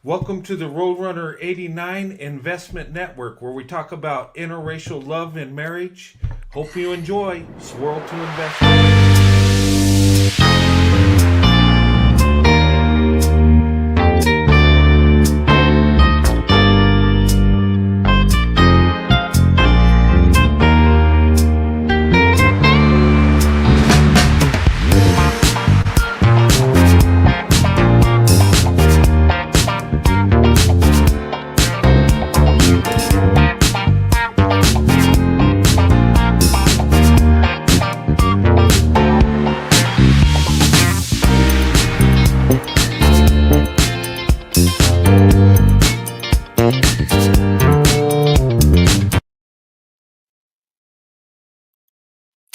Welcome to the Roadrunner 89 Investment Network, where we talk about interracial love and marriage. Hope you enjoy. Swirl to Investment.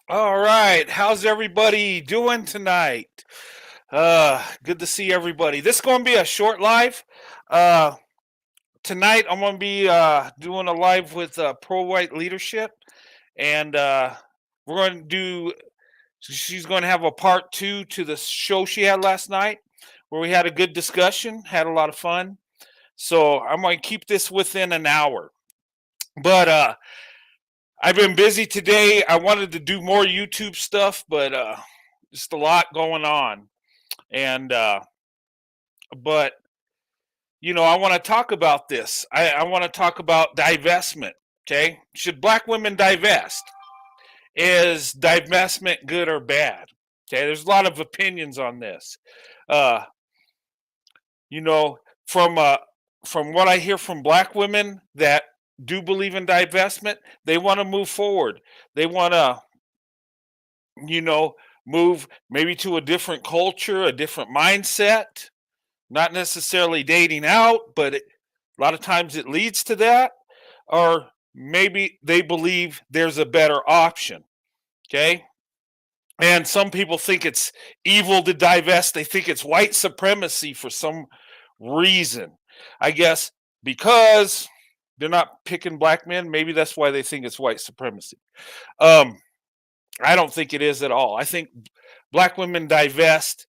All right, how's everybody doing tonight? Good to see everybody. This is going to be a short live. Tonight I'm going to be doing a live with pro-white leadership, and we're going to do. She's going to have a part 2 to the show she had last night, where we had a good discussion, had a lot of fun. So I'm going to keep this within an hour. But I've been busy today. I wanted to do more YouTube stuff, but just a lot going on. And but I want to talk about this. I want to talk about divestment. Okay, should Black women divest? Is divestment good or bad? Okay, there's a lot of opinions on this. From what I hear from Black women that do believe in divestment, they want to move forward. They want to, move maybe to a different culture, a different mindset, not necessarily dating out, but a lot of times it leads to that. Or maybe they believe there's a better option. Okay. And some people think it's evil to divest. They think it's white supremacy for some reason. I guess because they're not picking Black men. Maybe that's why they think it's white supremacy. I don't think it is at all. I think Black women divest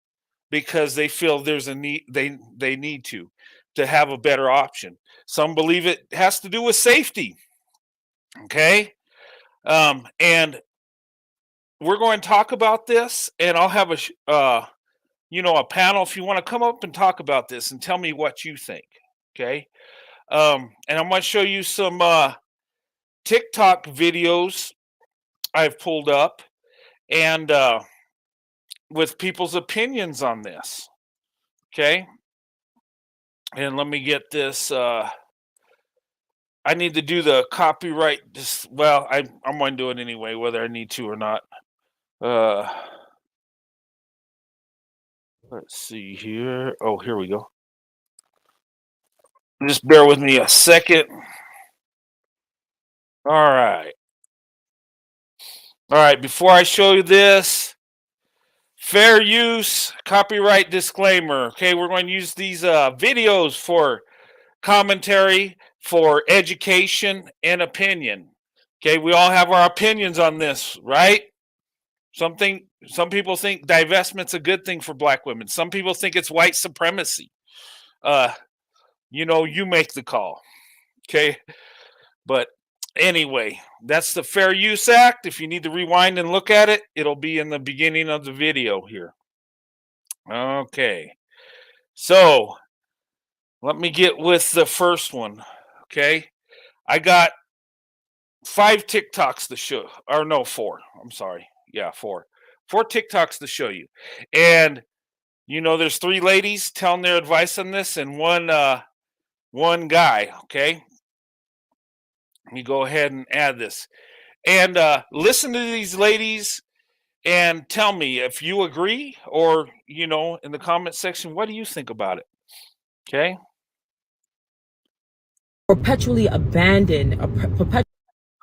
because they feel there's a need. They need to have a better option. Some believe it has to do with safety. Okay, and we're going to talk about this, and I'll have a panel if you want to come up and talk about this and tell me what you think. Okay. And I'm going to show you some TikTok videos I've pulled up, and with people's opinions on this. Okay. And let me get this. I need to do the copyright. I'm going to do it anyway, whether I need to or not. Let's see here. Oh, here we go. Just bear with me a second. All right. Before I show you this, fair use, copyright disclaimer. Okay, we're going to use these videos for commentary, for education, and opinion. Okay, we all have our opinions on this, right? Some people think divestment's a good thing for Black women. Some people think it's white supremacy. You make the call. Okay. But anyway, that's the Fair Use Act. If you need to rewind and look at it, it'll be in the beginning of the video here. Okay. So let me get with the first one. Okay. I got 5 TikToks to show, or no, 4. I'm sorry. Yeah, 4. 4 TikToks to show you. And there's 3 ladies telling their advice on this, and one guy. Okay. Let me go ahead and add this. And listen to these ladies and tell me if you agree, or, in the comment section, what do you think about it? Okay. Perpetually abandoned.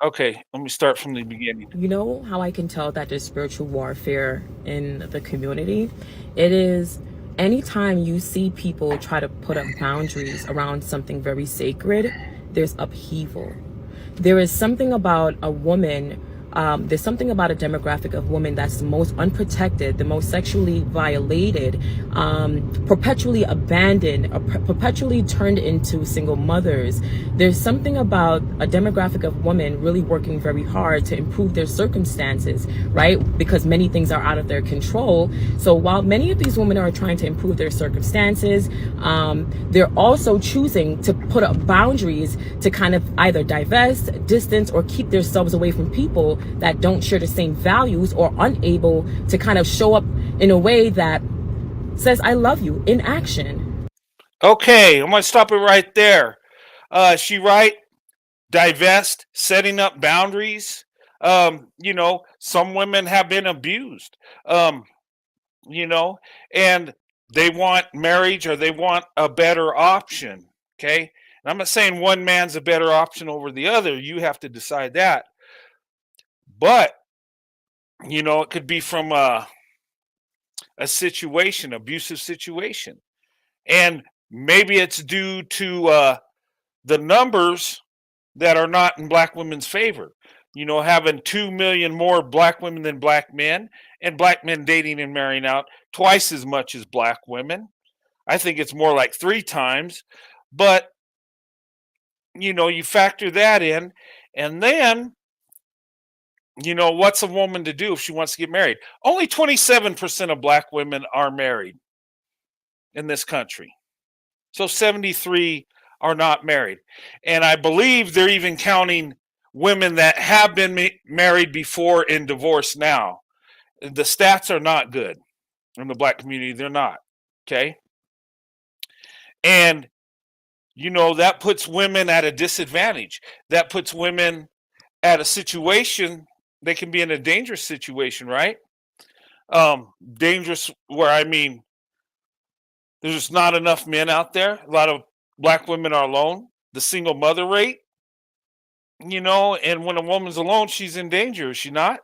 Okay, let me start from the beginning. You know how I can tell that there's spiritual warfare in the community? It is anytime you see people try to put up boundaries around something very sacred, there's upheaval. There is something about a woman there's something about a demographic of women that's the most unprotected, the most sexually violated, perpetually abandoned, or perpetually turned into single mothers. There's something about a demographic of women really working very hard to improve their circumstances, right? Because many things are out of their control. So while many of these women are trying to improve their circumstances, they're also choosing to put up boundaries to kind of either divest, distance, or keep themselves away from people that don't share the same values, or unable to kind of show up in a way that says, I love you in action. Okay, I'm going to stop it right there. She right, divest, setting up boundaries. Some women have been abused, and they want marriage, or they want a better option. Okay. And I'm not saying one man's a better option over the other. You have to decide that. But, it could be from a situation, abusive situation. And maybe it's due to the numbers that are not in black women's favor. Having 2 million more black women than black men, and black men dating and marrying out twice as much as black women. I think it's more like 3 times. But, you factor that in, and then, what's a woman to do if she wants to get married? Only 27% of black women are married in this country. So 73 are not married. And I believe they're even counting women that have been married before and divorced now. The stats are not good in the black community. They're not. Okay. And, that puts women at a disadvantage. That puts women at a situation. They can be in a dangerous situation, right? Dangerous where, I mean, there's just not enough men out there. A lot of black women are alone. The single mother rate, and when a woman's alone, she's in danger, is she not?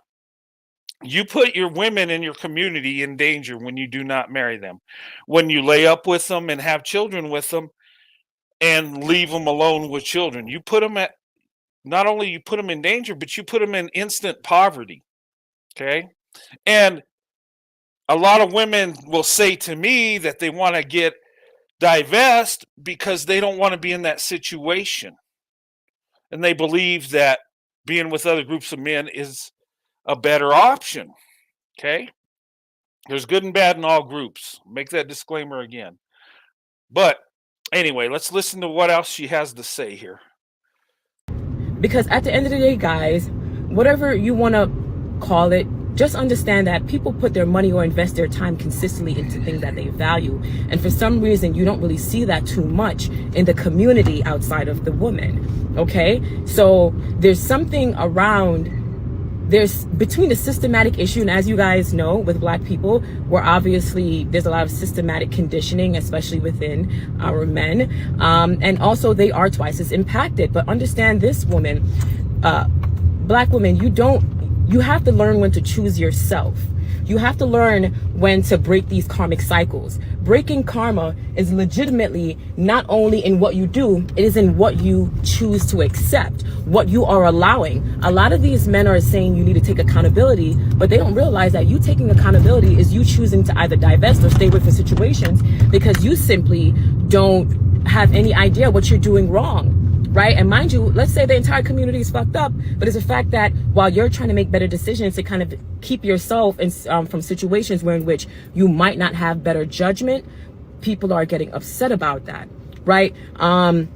You put your women in your community in danger when you do not marry them, when you lay up with them and have children with them and leave them alone with children. You put them at, not only you put them in danger, but you put them in instant poverty. Okay. And a lot of women will say to me that they want to get divest because they don't want to be in that situation. And they believe that being with other groups of men is a better option. Okay. There's good and bad in all groups. Make that disclaimer again. But anyway, let's listen to what else she has to say here. Because at the end of the day, guys, whatever you want to call it, just understand that people put their money or invest their time consistently into things that they value. And for some reason, you don't really see that too much in the community outside of the woman. Okay? So there's something around, there's between the systematic issue, and as you guys know, with black people, where obviously there's a lot of systematic conditioning, especially within our men. And also they are twice as impacted. But understand this, woman, black women, you have to learn when to choose yourself. You have to learn when to break these karmic cycles. Breaking karma is legitimately not only in what you do, it is in what you choose to accept, what you are allowing. A lot of these men are saying you need to take accountability, but they don't realize that you taking accountability is you choosing to either divest or stay away from situations because you simply don't have any idea what you're doing wrong. Right? And mind you, let's say the entire community is fucked up, but it's the fact that while you're trying to make better decisions to kind of keep yourself in, from situations where in which you might not have better judgment, people are getting upset about that. Right? All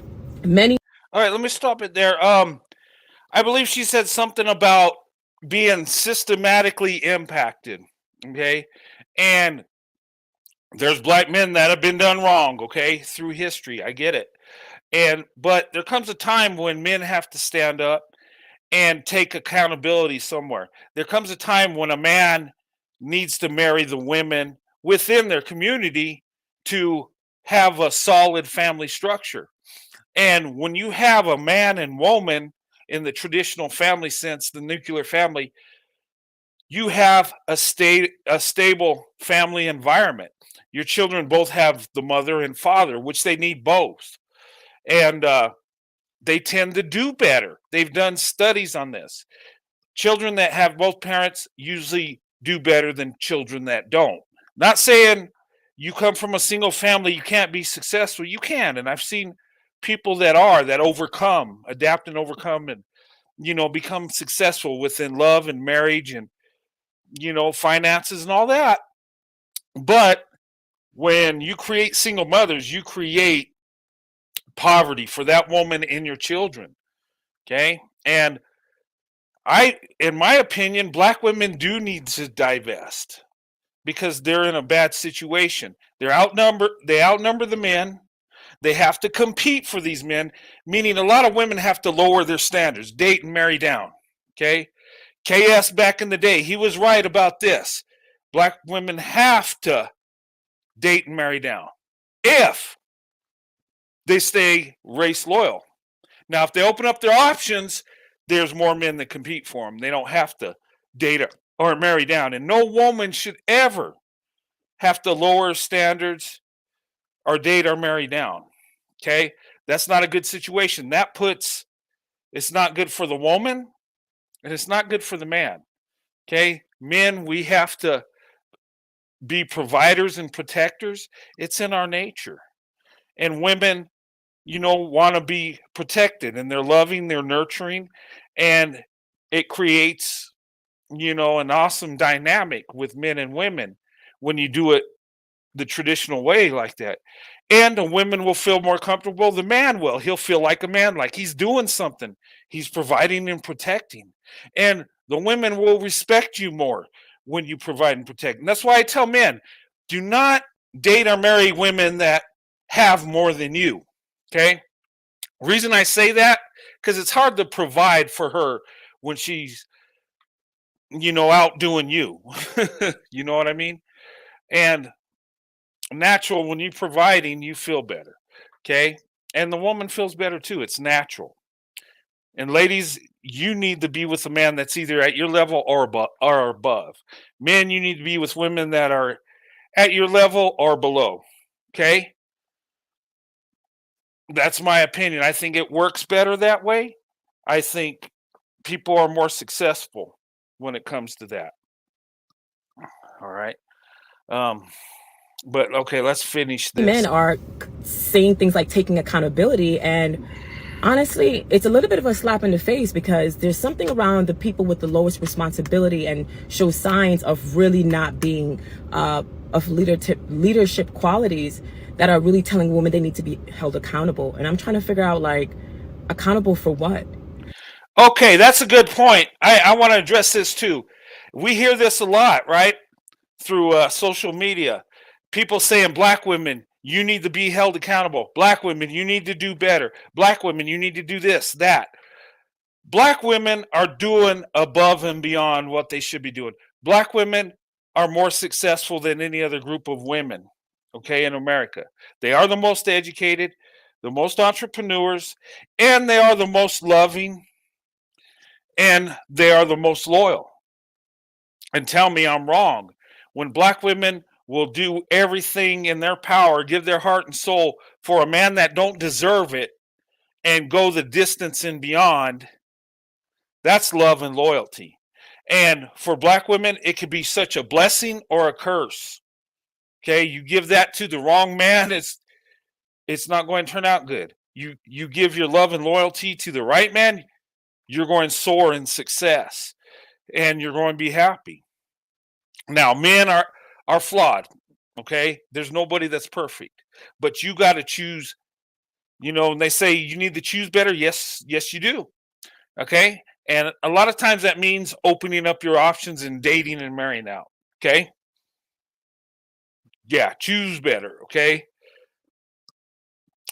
right, let me stop it there. I believe she said something about being systematically impacted. Okay. And there's black men that have been done wrong, okay, through history. I get it. But there comes a time when men have to stand up and take accountability somewhere. There comes a time when a man needs to marry the women within their community to have a solid family structure. And when you have a man and woman in the traditional family sense, the nuclear family, you have a stable family environment. Your children both have the mother and father, which they need both. And they tend to do better. They've done studies on this. children that have both parents usually do better than children that don't. Not saying you come from a single family, you can't be successful. You can. And I've seen people that overcome, adapt and overcome, and, become successful within love and marriage and, finances and all that. But when you create single mothers, you create poverty for that woman and your children. Okay. And in my opinion, black women do need to divest because they're in a bad situation. They outnumber the men. They have to compete for these men, meaning a lot of women have to lower their standards, date and marry down. Okay. KS back in the day, he was right about this. Black women have to date and marry down if they stay race loyal. Now, if they open up their options, there's more men that compete for them. They don't have to date or marry down. And no woman should ever have to lower standards or date or marry down. Okay? That's not a good situation. It's not good for the woman and it's not good for the man. Okay? Men, we have to be providers and protectors. It's in our nature. And women, want to be protected, and they're loving, they're nurturing, and it creates, an awesome dynamic with men and women when you do it the traditional way like that. And the women will feel more comfortable. The man will. He'll feel like a man, like he's doing something. He's providing and protecting. And the women will respect you more when you provide and protect. And that's why I tell men, do not date or marry women that have more than you. Okay? Reason I say that, because it's hard to provide for her when she's, outdoing you. You know what I mean? And natural, when you're providing, you feel better. Okay? And the woman feels better too. It's natural. And ladies, you need to be with a man that's either at your level or above. Men, you need to be with women that are at your level or below. Okay? That's my opinion. I think it works better that way. I think people are more successful when it comes to that. All right. But okay, let's finish this. Men are saying things like taking accountability, and honestly, it's a little bit of a slap in the face because there's something around the people with the lowest responsibility and show signs of really not being of leadership qualities that are really telling women they need to be held accountable. And I'm trying to figure out, like, accountable for what? Okay, that's a good point. I want to address this too. We hear this a lot, right? Through social media. People saying, black women, you need to be held accountable. Black women, you need to do better. Black women, you need to do this, that. Black women are doing above and beyond what they should be doing. Black women are more successful than any other group of women, okay, in America. They are the most educated, the most entrepreneurs, and they are the most loving, and they are the most loyal. And tell me I'm wrong. When black women will do everything in their power, give their heart and soul for a man that don't deserve it, and go the distance and beyond, that's love and loyalty. And for black women, it could be such a blessing or a curse. Okay, you give that to the wrong man, it's not going to turn out good. You give your love and loyalty to the right man, you're going to soar in success and you're going to be happy. Now, men are flawed. Okay, there's nobody that's perfect, but you got to choose. And they say you need to choose better. Yes, you do. Okay, and a lot of times that means opening up your options and dating and marrying out. Okay, yeah, choose better. Okay,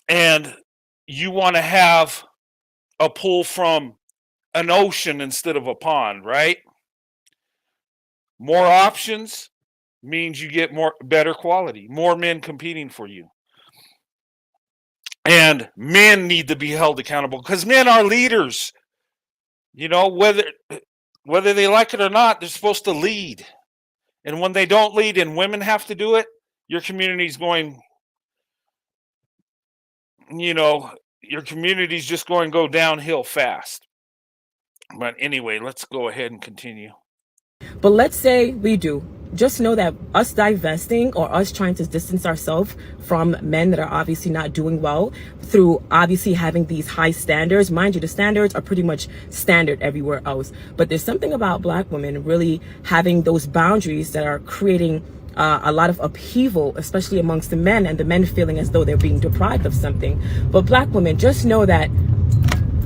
and you want to have a pull from an ocean instead of a pond, right? More options means you get better quality, more men competing for you. And men need to be held accountable because men are leaders. Whether they like it or not, they're supposed to lead. And when they don't lead and women have to do it, your community's going, your community's just going to go downhill fast. But anyway, let's go ahead and continue. But let's say we do. Just know that us divesting or us trying to distance ourselves from men that are obviously not doing well through obviously having these high standards. Mind you, the standards are pretty much standard everywhere else. But there's something about Black women really having those boundaries that are creating a lot of upheaval, especially amongst the men, and the men feeling as though they're being deprived of something. But Black women, just know that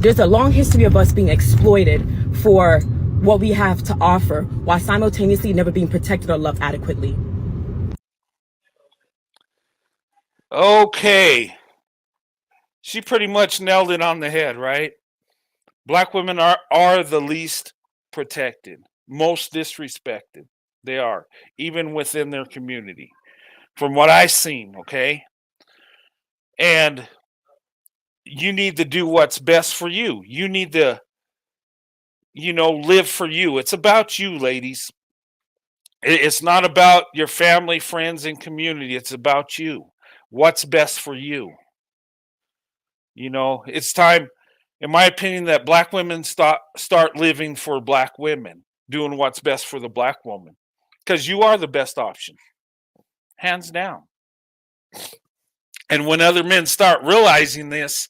there's a long history of us being exploited for what we have to offer while simultaneously never being protected or loved adequately. Okay. She pretty much nailed it on the head, right? Black women are the least protected, most disrespected. They are, even within their community, from what I've seen, okay? And you need to do what's best for you. You need to, live for you. It's about you, ladies. It's not about your family, friends, and community. It's about you. What's best for you? It's time, in my opinion, that Black women start living for Black women, doing what's best for the Black woman, because you are the best option, hands down. And when other men start realizing this,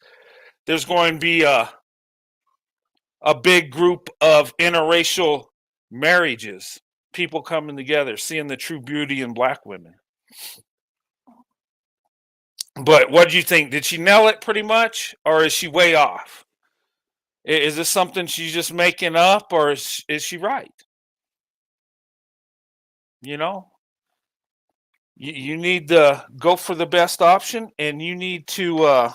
there's going to be a big group of interracial marriages, people coming together, seeing the true beauty in Black women. But what do you think? Did she nail it pretty much, or is she way off? Is this something she's just making up, or is she right? You know, you need to go for the best option, and you need to,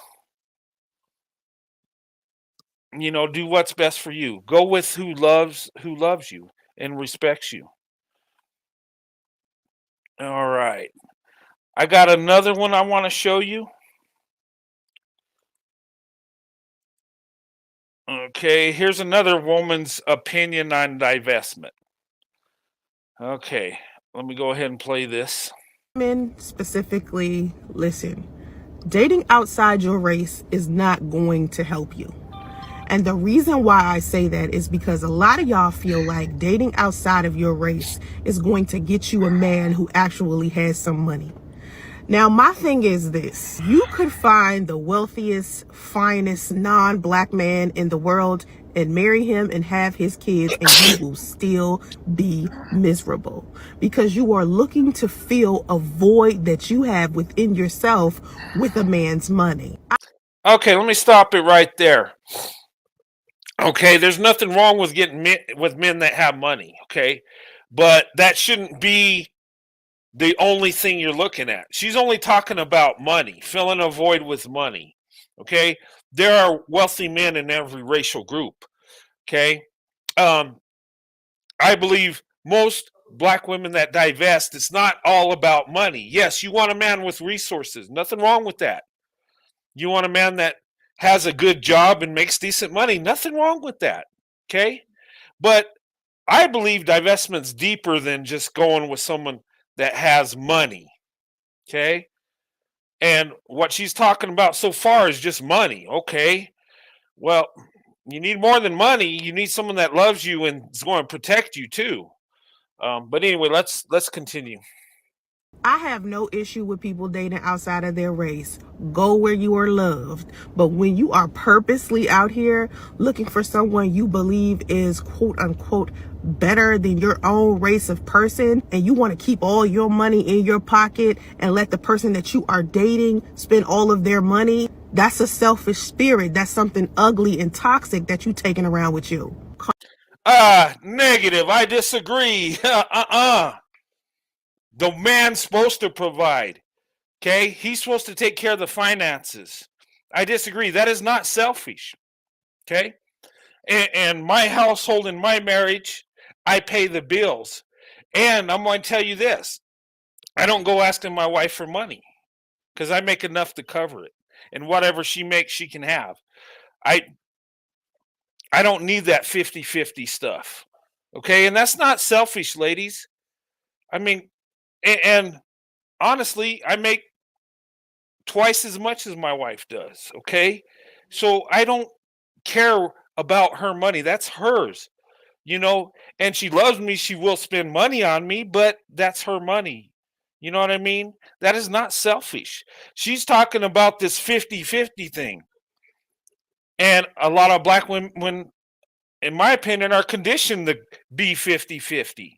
do what's best for you. Go with who loves you and respects you. All right, I got another one I want to show you. Okay, here's another woman's opinion on divestment. Okay, let me go ahead and play this. Men specifically, listen, dating outside your race is not going to help you. And the reason why I say that is because a lot of y'all feel like dating outside of your race is going to get you a man who actually has some money. Now, my thing is this. You could find the wealthiest, finest non-Black man in the world and marry him and have his kids, and you will still be miserable because you are looking to fill a void that you have within yourself with a man's money. Okay, let me stop it right there. Okay, there's nothing wrong with getting with men that have money, okay? But that shouldn't be the only thing you're looking at. She's only talking about money, filling a void with money. Okay? There are wealthy men in every racial group. Okay? I believe most Black women that divest, it's not all about money. Yes, you want a man with resources. Nothing wrong with that. You want a man that has a good job and makes decent money. Nothing wrong with that. Okay? But I believe divestment's deeper than just going with someone that has money. Okay? And what she's talking about so far is just money. Okay? Well, you need more than money. You need someone that loves you and is going to protect you too. But anyway, let's continue. I have no issue with people dating outside of their race. Go where you are loved. But when you are purposely out here looking for someone you believe is quote unquote better than your own race of person, and you want to keep all your money in your pocket and let the person that you are dating spend all of their money, that's a selfish spirit. That's something ugly and toxic that you taking around with you. Negative. I disagree. The man's supposed to provide. Okay? He's supposed to take care of the finances. I disagree. That is not selfish. Okay? And my household and my marriage, I pay the bills. And I'm going to tell you this. I don't go asking my wife for money because I make enough to cover it. And whatever she makes, she can have. I don't need that 50-50 stuff. Okay? And that's not selfish, ladies. I mean, and honestly, I make twice as much as my wife does. Okay? So I don't care about her money. That's hers, and she loves me. She will spend money on me, but that's her money. You know what I mean? That is not selfish. She's talking about this 50-50 thing. And a lot of black women, in my opinion, are conditioned to be 50-50.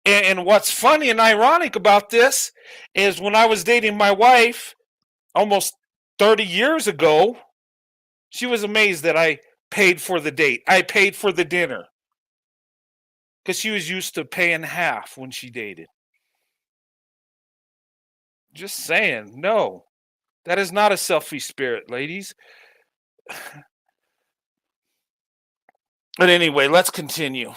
And what's funny and ironic about this is when I was dating my wife almost 30 years ago, she was amazed that I paid for the date. I paid for the dinner. Because she was used to paying half when she dated. Just saying, no. That is not a selfish spirit, ladies. But anyway, let's continue.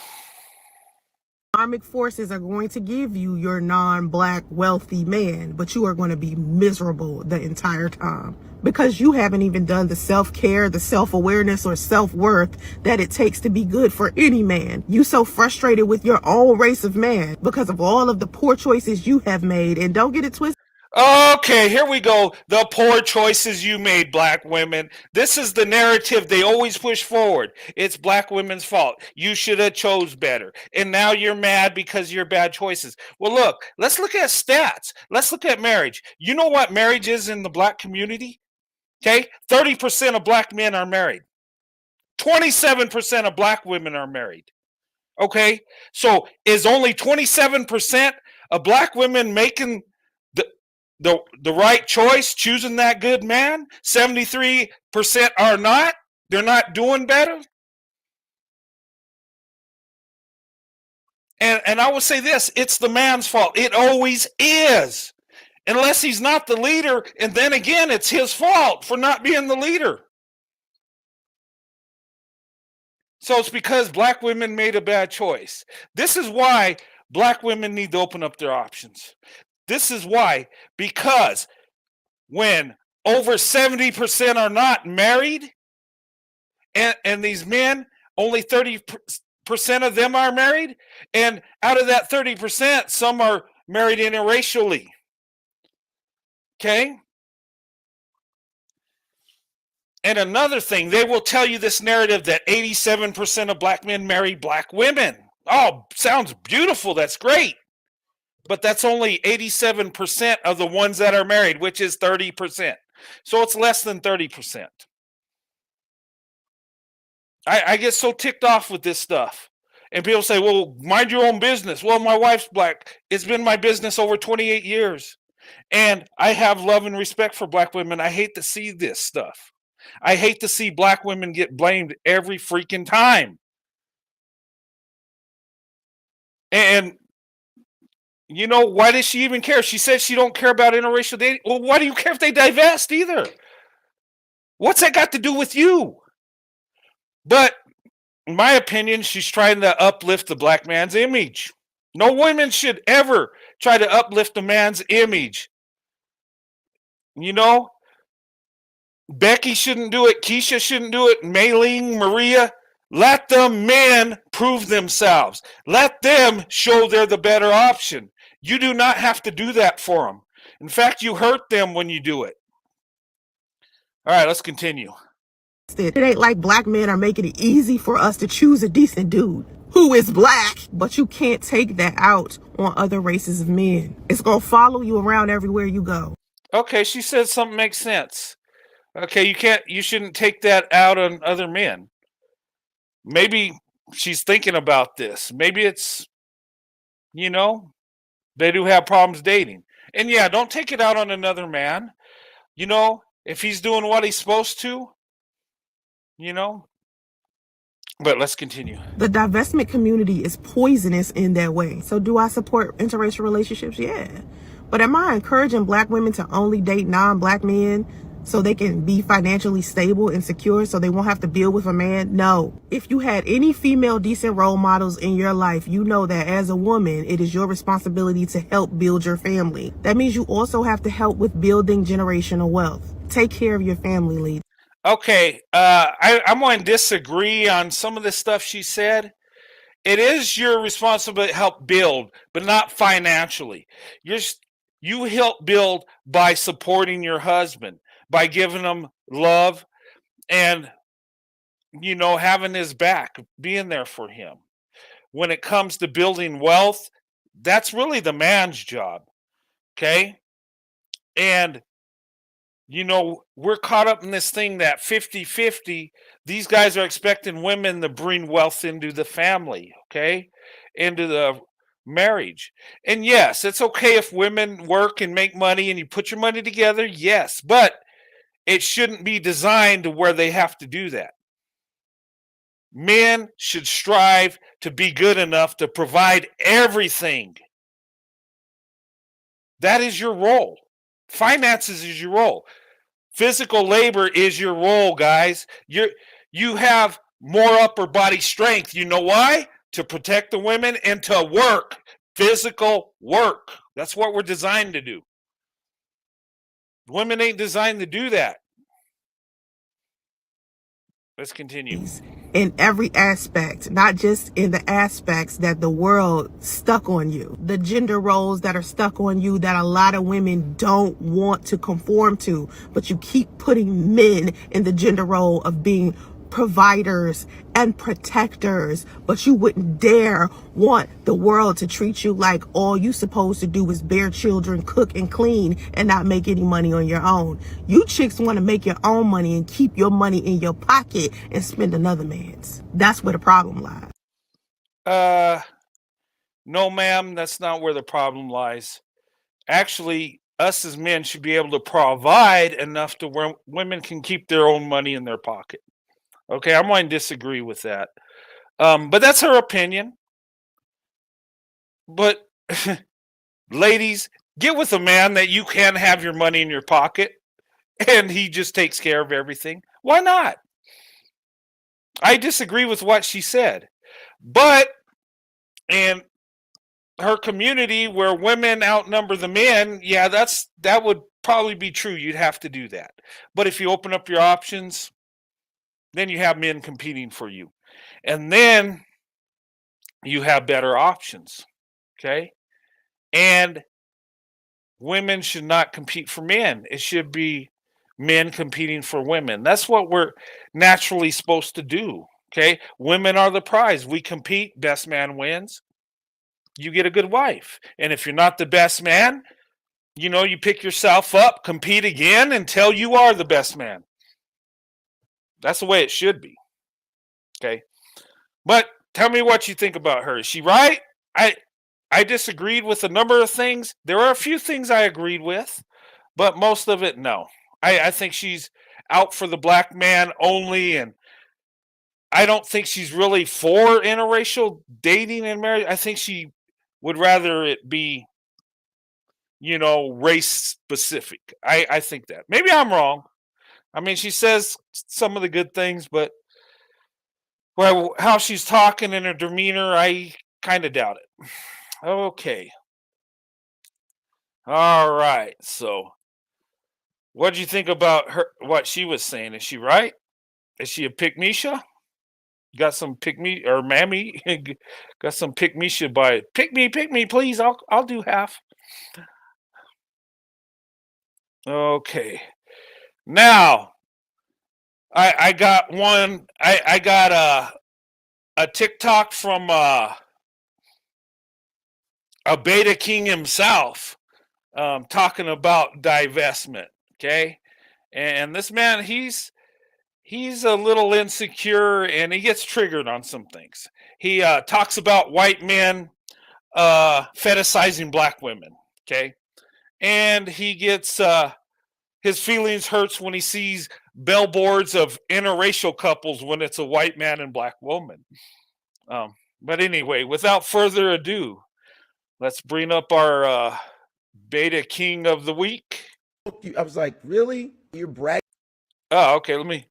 Karmic forces are going to give you your non-black wealthy man, but you are going to be miserable the entire time because you haven't even done the self-care, the self-awareness, or self-worth that it takes to be good for any man. You so frustrated with your own race of man because of all of the poor choices you have made. And don't get it twisted. Okay, here we go. The poor choices you made, black women. This is the narrative they always push forward. It's black women's fault. You should have chose better. And now you're mad because of your bad choices. Well, look, let's look at stats. Let's look at marriage. You know what marriage is in the black community? Okay, 30% of black men are married. 27% of black women are married. Okay, so is only 27% of black women making the right choice, choosing that good man? 73% are not. They're not doing better. And I will say this, it's the man's fault. It always is. Unless he's not the leader, and then again, it's his fault for not being the leader. So it's because black women made a bad choice. This is why black women need to open up their options. This is why, because when over 70% are not married, and these men, only 30% of them are married, and out of that 30%, some are married interracially. Okay? And another thing, they will tell you this narrative that 87% of black men marry black women. Oh, sounds beautiful. That's great. But that's only 87% of the ones that are married, which is 30%. So it's less than 30%. I get so ticked off with this stuff. And people say, well, mind your own business. Well, my wife's black. It's been my business over 28 years. And I have love and respect for black women. I hate to see this stuff. I hate to see black women get blamed every freaking time. And why does she even care? She says she don't care about interracial dating. Well, why do you care if they divest either? What's that got to do with you? But in my opinion, she's trying to uplift the black man's image. No women should ever try to uplift a man's image. Becky shouldn't do it. Keisha shouldn't do it. Mayling, Maria. Let the men prove themselves. Let them show they're the better option. You do not have to do that for them. In fact, you hurt them when you do it. All right, let's continue. It ain't like black men are making it easy for us to choose a decent dude who is black, but you can't take that out on other races of men. It's going to follow you around everywhere you go. Okay, she said something makes sense. Okay, you shouldn't take that out on other men. Maybe she's thinking about this. Maybe it's, they do have problems dating. And yeah, don't take it out on another man. If he's doing what he's supposed to, But let's continue. The divestment community is poisonous in that way. So do I support interracial relationships? Yeah. But am I encouraging black women to only date non-black men so they can be financially stable and secure so they won't have to build with a man? No. If you had any female decent role models in your life, you know that as a woman, it is your responsibility to help build your family. That means you also have to help with building generational wealth. Take care of your family, ladies. Okay, I'm going to disagree on some of the stuff she said. It is your responsibility to help build, but not financially. You help build by supporting your husband, by giving him love, and, you know, having his back, being there for him. When it comes to building wealth, that's really the man's job. Okay. And, you know, we're caught up in this thing that 50-50. These guys are expecting women to bring wealth into the family, okay, into the marriage. And yes, it's okay if women work and make money and you put your money together, yes, but it shouldn't be designed to where they have to do that. Men should strive to be good enough to provide everything. That is your role. Finances is your role. Physical labor is your role, guys. You have more upper body strength. You know why? To protect the women and to work. Physical work. That's what we're designed to do. Women ain't designed to do that. Let's continue. In every aspect, not just in the aspects that the world stuck on you, the gender roles that are stuck on you that a lot of women don't want to conform to, but you keep putting men in the gender role of being providers and protectors, but you wouldn't dare want the world to treat you like all you supposed to do is bear children, cook and clean, and not make any money on your own. You chicks want to make your own money and keep your money in your pocket and spend another man's. That's where the problem lies. No, ma'am, that's not where the problem lies. Actually, us as men should be able to provide enough to where women can keep their own money in their pocket. Okay, I'm going to disagree with that. But that's her opinion. But ladies, get with a man that you can have your money in your pocket and he just takes care of everything. Why not? I disagree with what she said. But in her community where women outnumber the men, yeah, that would probably be true. You'd have to do that. But if you open up your options, then you have men competing for you. And then you have better options. Okay? And women should not compete for men. It should be men competing for women. That's what we're naturally supposed to do. Okay? Women are the prize. We compete, best man wins. You get a good wife. And if you're not the best man, you know, you pick yourself up, compete again until you are the best man. That's the way it should be. Okay? But tell me what you think about her. Is she right? I disagreed with a number of things. There are a few things I agreed with, but most of it, no. I think she's out for the black man only, and I don't think she's really for interracial dating and marriage. I think she would rather it be, you know, race specific. I think that. Maybe I'm wrong. I mean, she says some of the good things, but well, how she's talking and her demeanor, I kind of doubt it. Okay. All right. So, what do you think about her? What she was saying? Is she right? Is she a pick-misha? Got some pick-me or mammy? Got some pick-misha by pick me, please. I'll do half. Okay. Now, I got one. I got a TikTok from a beta king himself, talking about divestment. Okay, and this man, he's a little insecure and he gets triggered on some things. He talks about white men fetishizing black women. Okay, and he gets his feelings hurts when he sees billboards of interracial couples when it's a white man and black woman. But anyway, without further ado, let's bring up our beta king of the week. I was like, really? You're bragging? Oh, okay.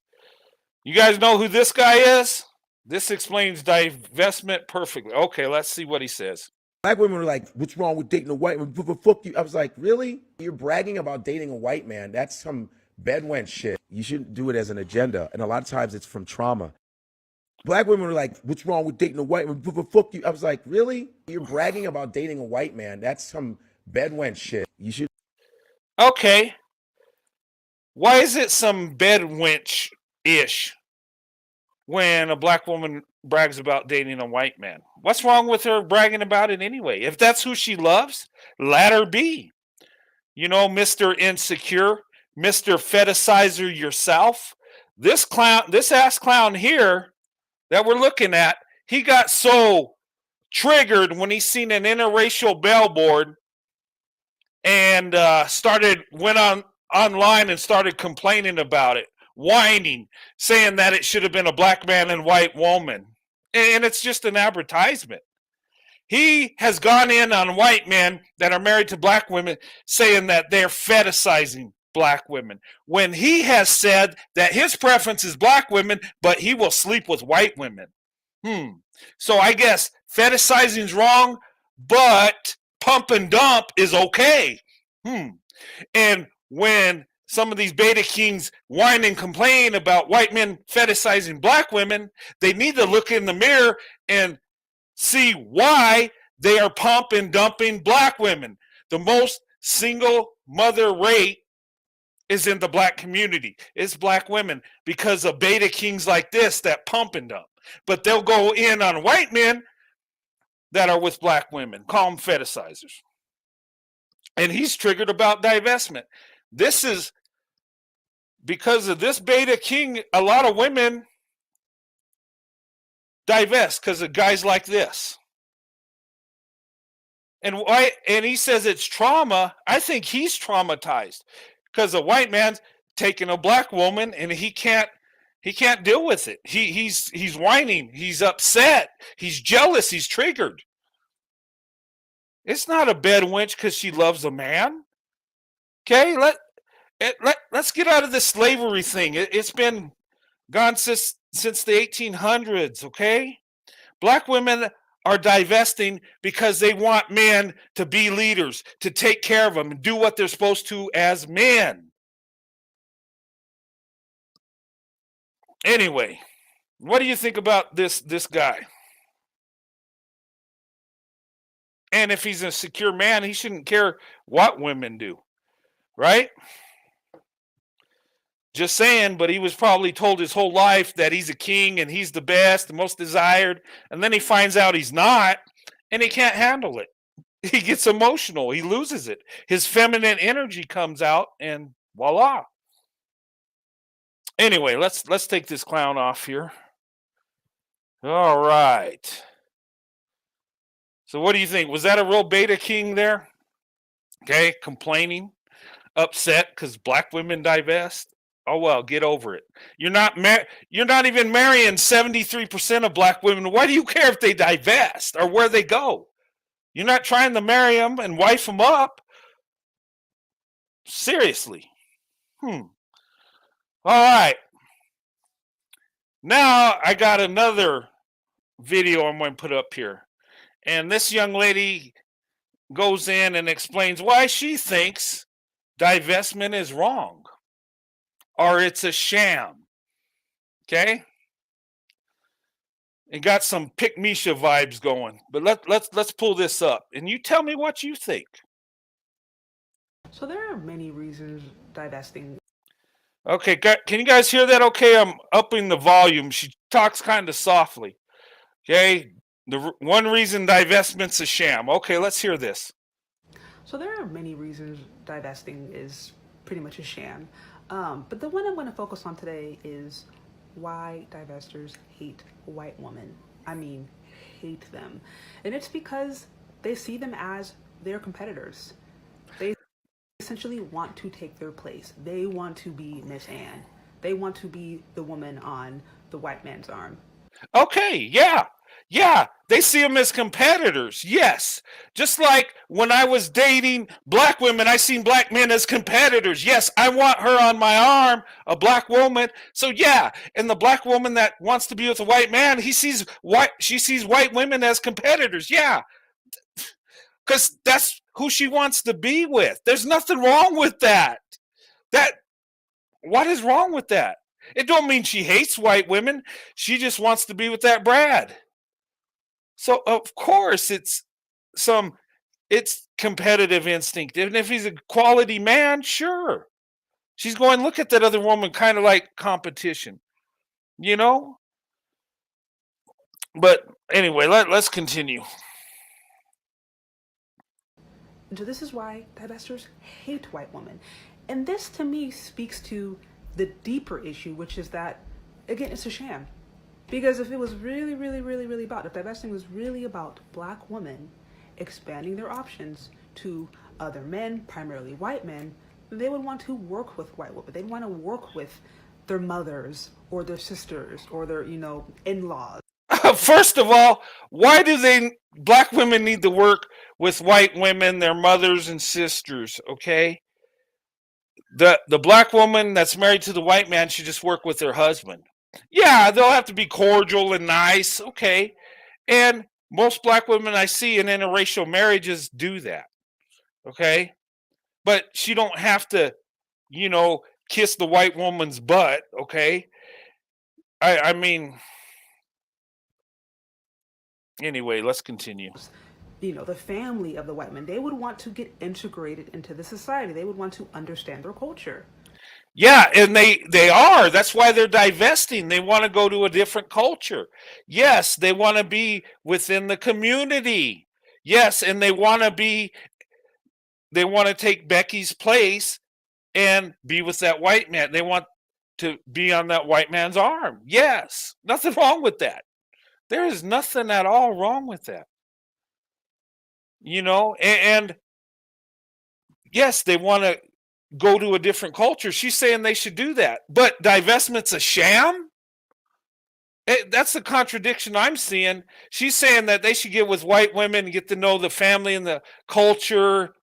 You guys know who this guy is? This explains divestment perfectly. Okay, let's see what he says. Black women were like, what's wrong with dating a white man? Fuck you. I was like, really? You're bragging about dating a white man? That's some bedwench shit. You shouldn't do it as an agenda. And a lot of times it's from trauma. Black women were like, what's wrong with dating a white man? Fuck you. I was like, really? You're bragging about dating a white man? That's some bedwench shit. You should. Okay. Why is it some bedwench ish when a black woman brags about dating a white man. What's wrong with her bragging about it anyway? If that's who she loves, let her be. You know, Mr. Insecure, Mr. Fetishizer yourself. This clown, this ass clown here that we're looking at, he got so triggered when he seen an interracial billboard and went online and started complaining about it, whining, saying that it should have been a black man and white woman. And it's just an advertisement. He has gone in on white men that are married to black women, saying that they're fetishizing black women, when he has said that his preference is black women, but he will sleep with white women. So I guess fetishizing is wrong, but pump and dump is okay. And when some of these beta kings whine and complain about white men fetishizing black women, they need to look in the mirror and see why they are pump and dumping black women. The most single mother rate is in the black community. It's black women because of beta kings like this that pump and dump. But they'll go in on white men that are with black women, call them fetishizers. And he's triggered about divestment. This is because of this beta king, a lot of women divest because of guys like this. And why? And he says it's trauma. I think he's traumatized because a white man's taking a black woman and he can't deal with it. He's whining, he's upset, he's jealous, he's triggered. It's not a bed wench because she loves a man. Okay, let's get out of this slavery thing. It's been gone since the 1800s. Okay, black women are divesting because they want men to be leaders, to take care of them and do what they're supposed to as men. Anyway, what do you think about this guy? And if he's a secure man, he shouldn't care what women do, right? Just saying, but he was probably told his whole life that he's a king and he's the best, the most desired, and then he finds out he's not, and he can't handle it. He gets emotional, he loses it. His feminine energy comes out, and voila. Anyway, let's take this clown off here. All right. So what do you think? Was that a real beta king there? Okay, complaining, upset because black women divest. Oh well, get over it. You're not even marrying 73% of black women. Why do you care if they divest or where they go? You're not trying to marry them and wife them up. Seriously. All right. Now I got another video I'm going to put up here. And this young lady goes in and explains why she thinks divestment is wrong or it's a sham. Okay? It got some Pick Misha vibes going. But let's pull this up and you tell me what you think. So there are many reasons divesting. Okay, can you guys hear that? Okay, I'm upping the volume. She talks kind of softly. Okay, the one reason divestment's a sham. Okay, let's hear this. So there are many reasons divesting is pretty much a sham. But the one I'm going to focus on today is why divestors hate white women. I mean, hate them. And it's because they see them as their competitors. They essentially want to take their place. They want to be Miss Anne. They want to be the woman on the white man's arm. Okay, yeah. Yeah, they see them as competitors. Yes. Just like when I was dating black women, I seen black men as competitors. Yes, I want her on my arm, a black woman. So yeah, and the black woman that wants to be with a white man, she sees white women as competitors. Yeah. Cuz that's who she wants to be with. There's nothing wrong with that. What is wrong with that? It don't mean she hates white women. She just wants to be with that Brad. So of course it's competitive instinct. And if he's a quality man, sure. She's going, look at that other woman, kind of like competition. you know? But anyway, let's continue. And so this is why divestors hate white women. And this to me speaks to the deeper issue, which is that, again, it's a sham. Because if it was really about, if divesting was really about black women expanding their options to other men, primarily white men, they would want to work with white women. They'd want to work with their mothers or their sisters or their, in-laws. First of all, why do black women need to work with white women, their mothers and sisters, okay? The black woman that's married to the white man should just work with her husband. Yeah, they'll have to be cordial and nice, okay? And most black women I see in interracial marriages do that, okay? But she don't have to, kiss the white woman's butt, okay? I mean, anyway, let's continue. The family of the white men, they would want to get integrated into the society. They would want to understand their culture. Yeah, and they are. That's why they're divesting. They want to go to a different culture. Yes, they want to be within the community. Yes, and they want to take Becky's place and be with that white man. They want to be on that white man's arm. Yes, nothing wrong with that. There is nothing at all wrong with that. And yes, they want to go to a different culture. She's saying they should do that. But divestment's a sham? That's the contradiction I'm seeing. She's saying that they should get with white women and get to know the family and the culture,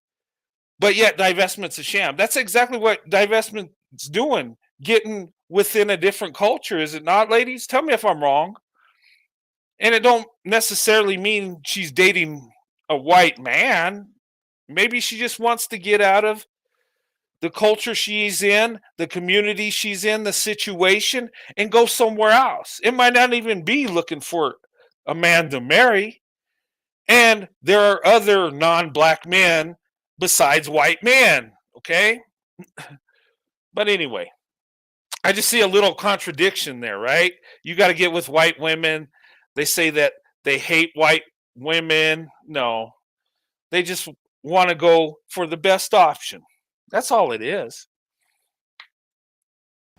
but yet divestment's a sham. That's exactly what divestment's doing, getting within a different culture, is it not, ladies? Tell me if I'm wrong. And it don't necessarily mean she's dating a white man. Maybe she just wants to get out of the culture she's in, the community she's in, the situation, and go somewhere else. It might not even be looking for a man to marry. And there are other non-black men besides white men, okay? But anyway, I just see a little contradiction there, right? You got to get with white women. They say that they hate white women. No, they just want to go for the best option. That's all it is.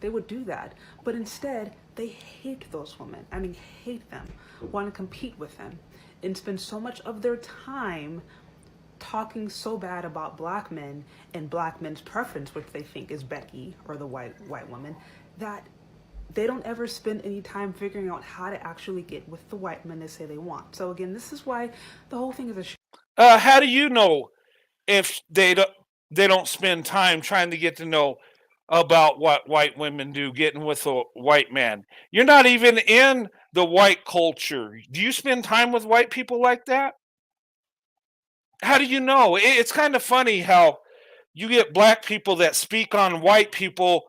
They would do that. But instead, they hate those women. I mean, hate them, want to compete with them, and spend so much of their time talking so bad about black men and black men's preference, which they think is Becky or the white woman, that they don't ever spend any time figuring out how to actually get with the white men they say they want. So again, this is why the whole thing is a how do you know if they don't spend time trying to get to know about what white women do, getting with a white man? You're not even in the white culture. Do you spend time with white people like that? How do you know? It's kind of funny how you get black people that speak on white people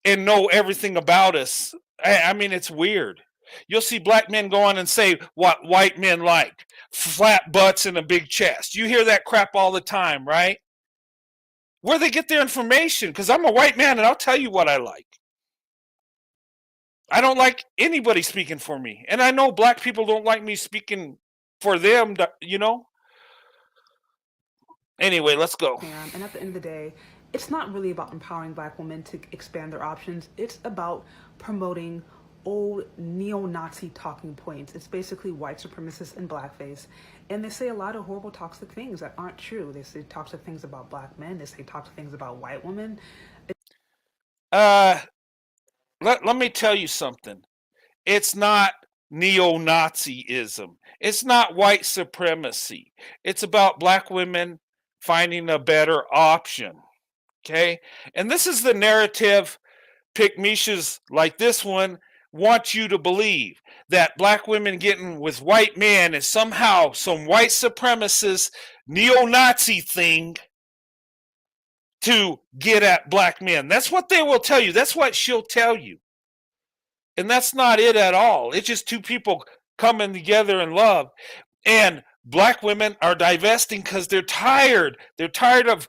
and know everything about us. I mean, it's weird. You'll see black men go on and say what white men like: flat butts and a big chest. You hear that crap all the time, right? Where they get their information? Because I'm a white man and I'll tell you what I like. I don't like anybody speaking for me. And I know black people don't like me speaking for them, Anyway, let's go. And at the end of the day, it's not really about empowering black women to expand their options. It's about promoting old neo-Nazi talking points. It's basically white supremacists in blackface. And they say a lot of horrible toxic things that aren't true. They say toxic things about black men. They say toxic things about white women. Let me tell you something. It's not neo-Nazism. It's not white supremacy. It's about black women finding a better option. Okay? And this is the narrative Pygmishas like this one want you to believe, that black women getting with white men is somehow some white supremacist neo-Nazi thing to get at black men. That's what they will tell you. That's what she'll tell you. And that's not it at all. It's just two people coming together in love. And black women are divesting because they're tired. They're tired of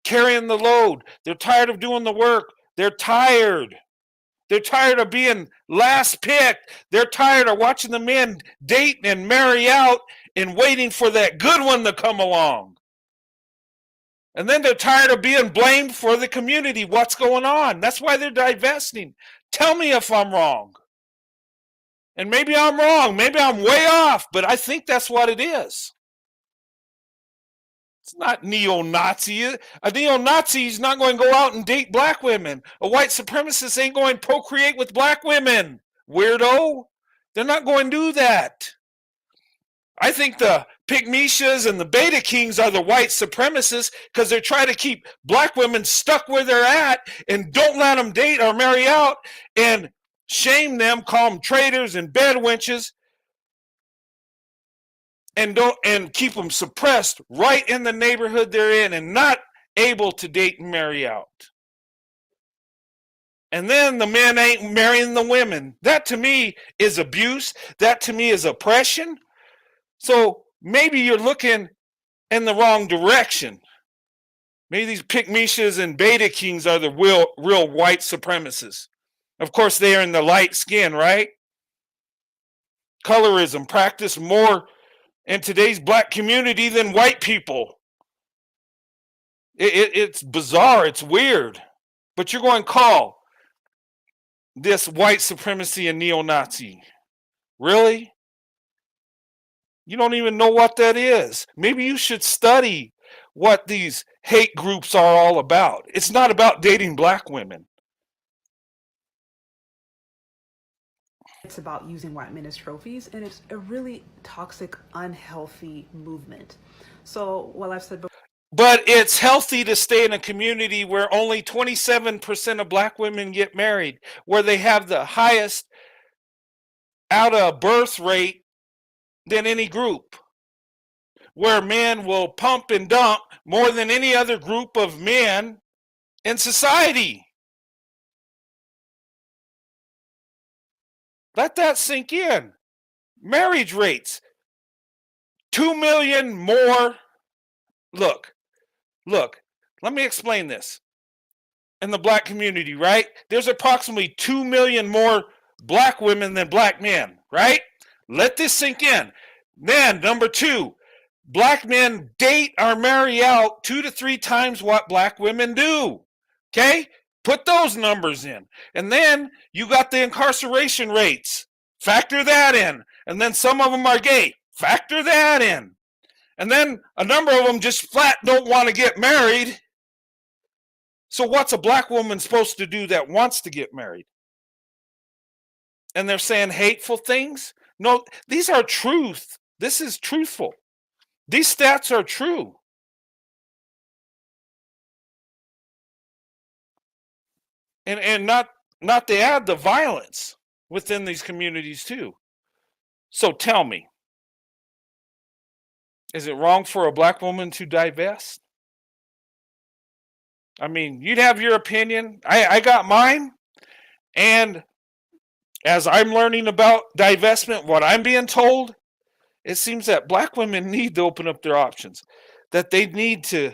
carrying the load. They're tired of doing the work. They're tired. They're tired of being last picked. They're tired of watching the men date and marry out and waiting for that good one to come along. And then they're tired of being blamed for the community. What's going on? That's why they're divesting. Tell me if I'm wrong. And maybe I'm wrong. Maybe I'm way off, but I think that's what it is. It's not neo-Nazi. A neo-Nazi is not going to go out and date black women. A white supremacist ain't going to procreate with black women. Weirdo. They're not going to do that. I think the Pygmishas and the Beta Kings are the white supremacists because they're trying to keep black women stuck where they're at and don't let them date or marry out and shame them, call them traitors and bed wenches, and keep them suppressed right in the neighborhood they're in and not able to date and marry out. And then the men ain't marrying the women. That to me is abuse. That to me is oppression. So maybe you're looking in the wrong direction. Maybe these Pygmishas and Beta Kings are the real white supremacists. Of course, they are in the light skin, right? Colorism practiced more in today's black community than white people. It's bizarre. It's weird. But you're going to call this white supremacy and neo-Nazi. Really? You don't even know what that is. Maybe you should study what these hate groups are all about. It's not about dating black women. It's about using white men as trophies, and it's a really toxic, unhealthy movement. So while I've said before, but it's healthy to stay in a community where only 27% of black women get married, where they have the highest out of birth rate than any group, where men will pump and dump more than any other group of men in society. Let that sink in. Marriage rates, 2 million more. Look, let me explain this. In the black community, right? There's approximately 2 million more black women than black men, right? Let this sink in. Then, number 2, black men date or marry out 2 to 3 times what black women do. Okay? Put those numbers in. And then you got the incarceration rates. Factor that in. And then some of them are gay. Factor that in. And then a number of them just flat don't want to get married. So what's a black woman supposed to do that wants to get married? And they're saying hateful things? No, these are truth. This is truthful. These stats are true. And not to add the violence within these communities too. So tell me, is it wrong for a black woman to divest? I mean, you'd have your opinion. I got mine. And as I'm learning about divestment, what I'm being told, it seems that black women need to open up their options. That they need to,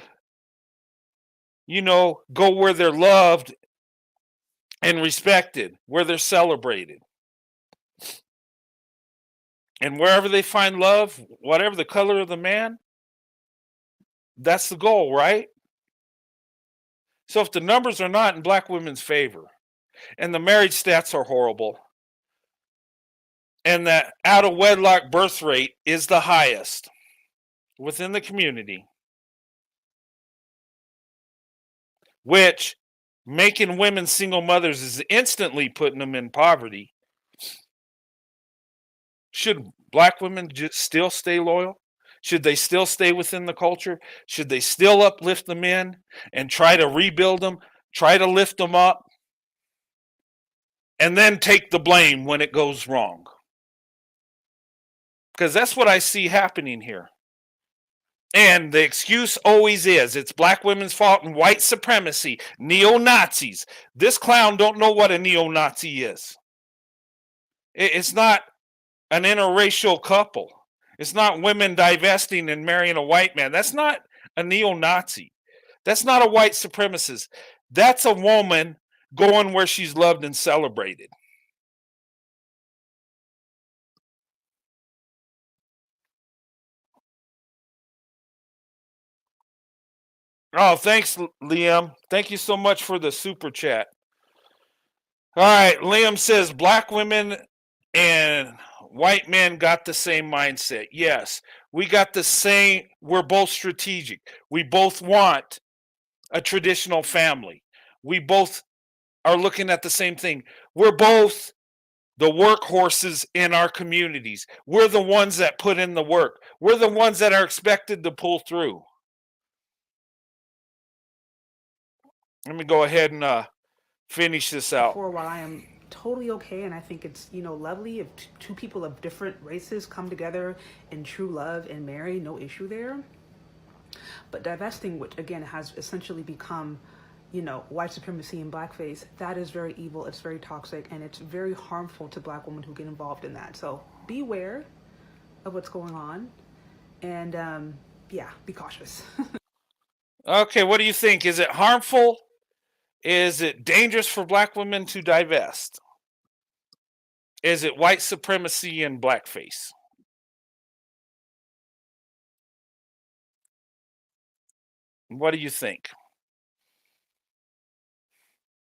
go where they're loved and respected, where they're celebrated. And wherever they find love, whatever the color of the man, that's the goal, right? So if the numbers are not in black women's favor, and the marriage stats are horrible, and that out-of-wedlock birth rate is the highest within the community, which making women single mothers is instantly putting them in poverty, should black women just still stay loyal? Should they still stay within the culture? Should they still uplift the men and try to rebuild them, try to lift them up, and then take the blame when it goes wrong? Because that's what I see happening here. And the excuse always is, it's black women's fault and white supremacy, neo-Nazis. This clown don't know what a neo-Nazi is. It's not an interracial couple. It's not women divesting and marrying a white man. That's not a neo-Nazi. That's not a white supremacist. That's a woman going where she's loved and celebrated. Oh, thanks, Liam. Thank you so much for the super chat. All right, Liam says black women and white men got the same mindset. Yes, we got the same. We're both strategic. We both want a traditional family. We both are looking at the same thing. We're both the workhorses in our communities. We're the ones that put in the work. We're the ones that are expected to pull through. Let me go ahead and finish this out. For while I am totally okay, and I think it's lovely if two people of different races come together in true love and marry, no issue there. But divesting, which again has essentially become white supremacy and blackface, that is very evil, it's very toxic, and it's very harmful to black women who get involved in that. So beware of what's going on, and yeah, be cautious. Okay, what do you think? Is it harmful? Is it dangerous for black women to divest? Is it white supremacy and blackface? What do you think?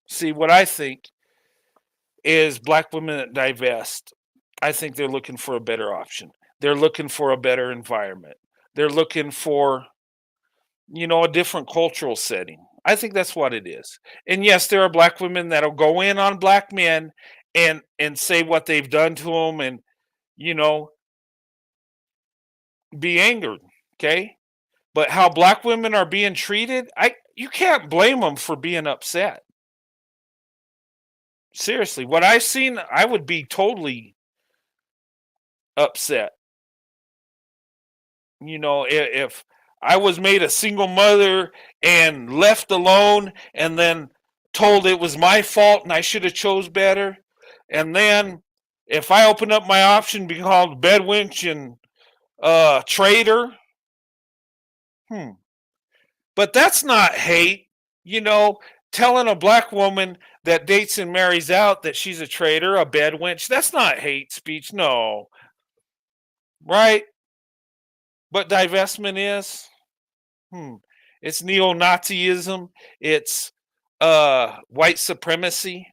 See, what I think is black women that divest, I think they're looking for a better option. They're looking for a better environment. They're looking for, a different cultural setting. I think that's what it is. And yes, there are black women that'll go in on black men and say what they've done to them and, be angered, okay? But how black women are being treated, you can't blame them for being upset. Seriously, what I've seen, I would be totally upset. If I was made a single mother and left alone and then told it was my fault and I should have chose better, and then if I open up my option being called bedwench and traitor, but that's not hate. Telling a black woman that dates and marries out that she's a traitor, a bedwench, that's not hate speech. No. Right? But divestment is? It's neo-Nazism. It's white supremacy.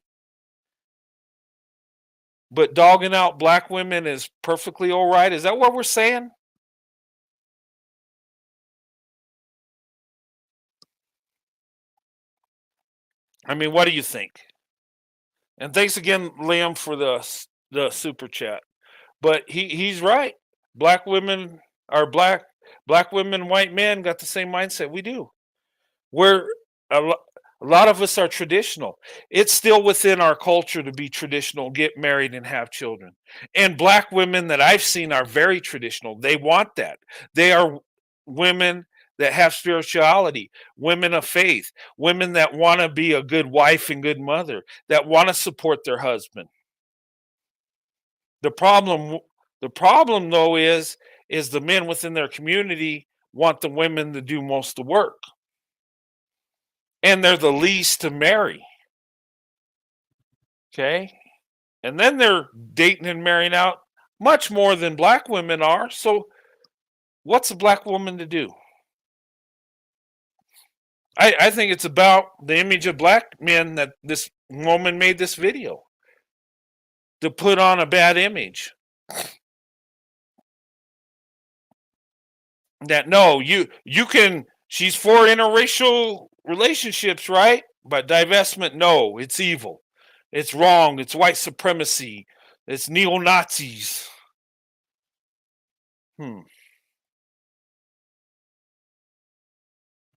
But dogging out black women is perfectly all right. Is that what we're saying? I mean, what do you think? And thanks again, Liam, for the super chat. But he's right. Black women are black women, white men got the same mindset we do. We're a lot of us are traditional. It's still within our culture to be traditional, get married and have children. And black women that I've seen are very traditional. They want that. They are women that have spirituality, women of faith, women that want to be a good wife and good mother, that want to support their husband. The problem though is the men within their community want the women to do most of the work. And they're the least to marry. Okay? And then they're dating and marrying out much more than black women are. So what's a black woman to do? I think it's about the image of black men that this woman made this video to put on a bad image. That no, you can, she's for interracial relationships, right? But divestment, no, it's evil. It's wrong. It's white supremacy. It's neo-Nazis.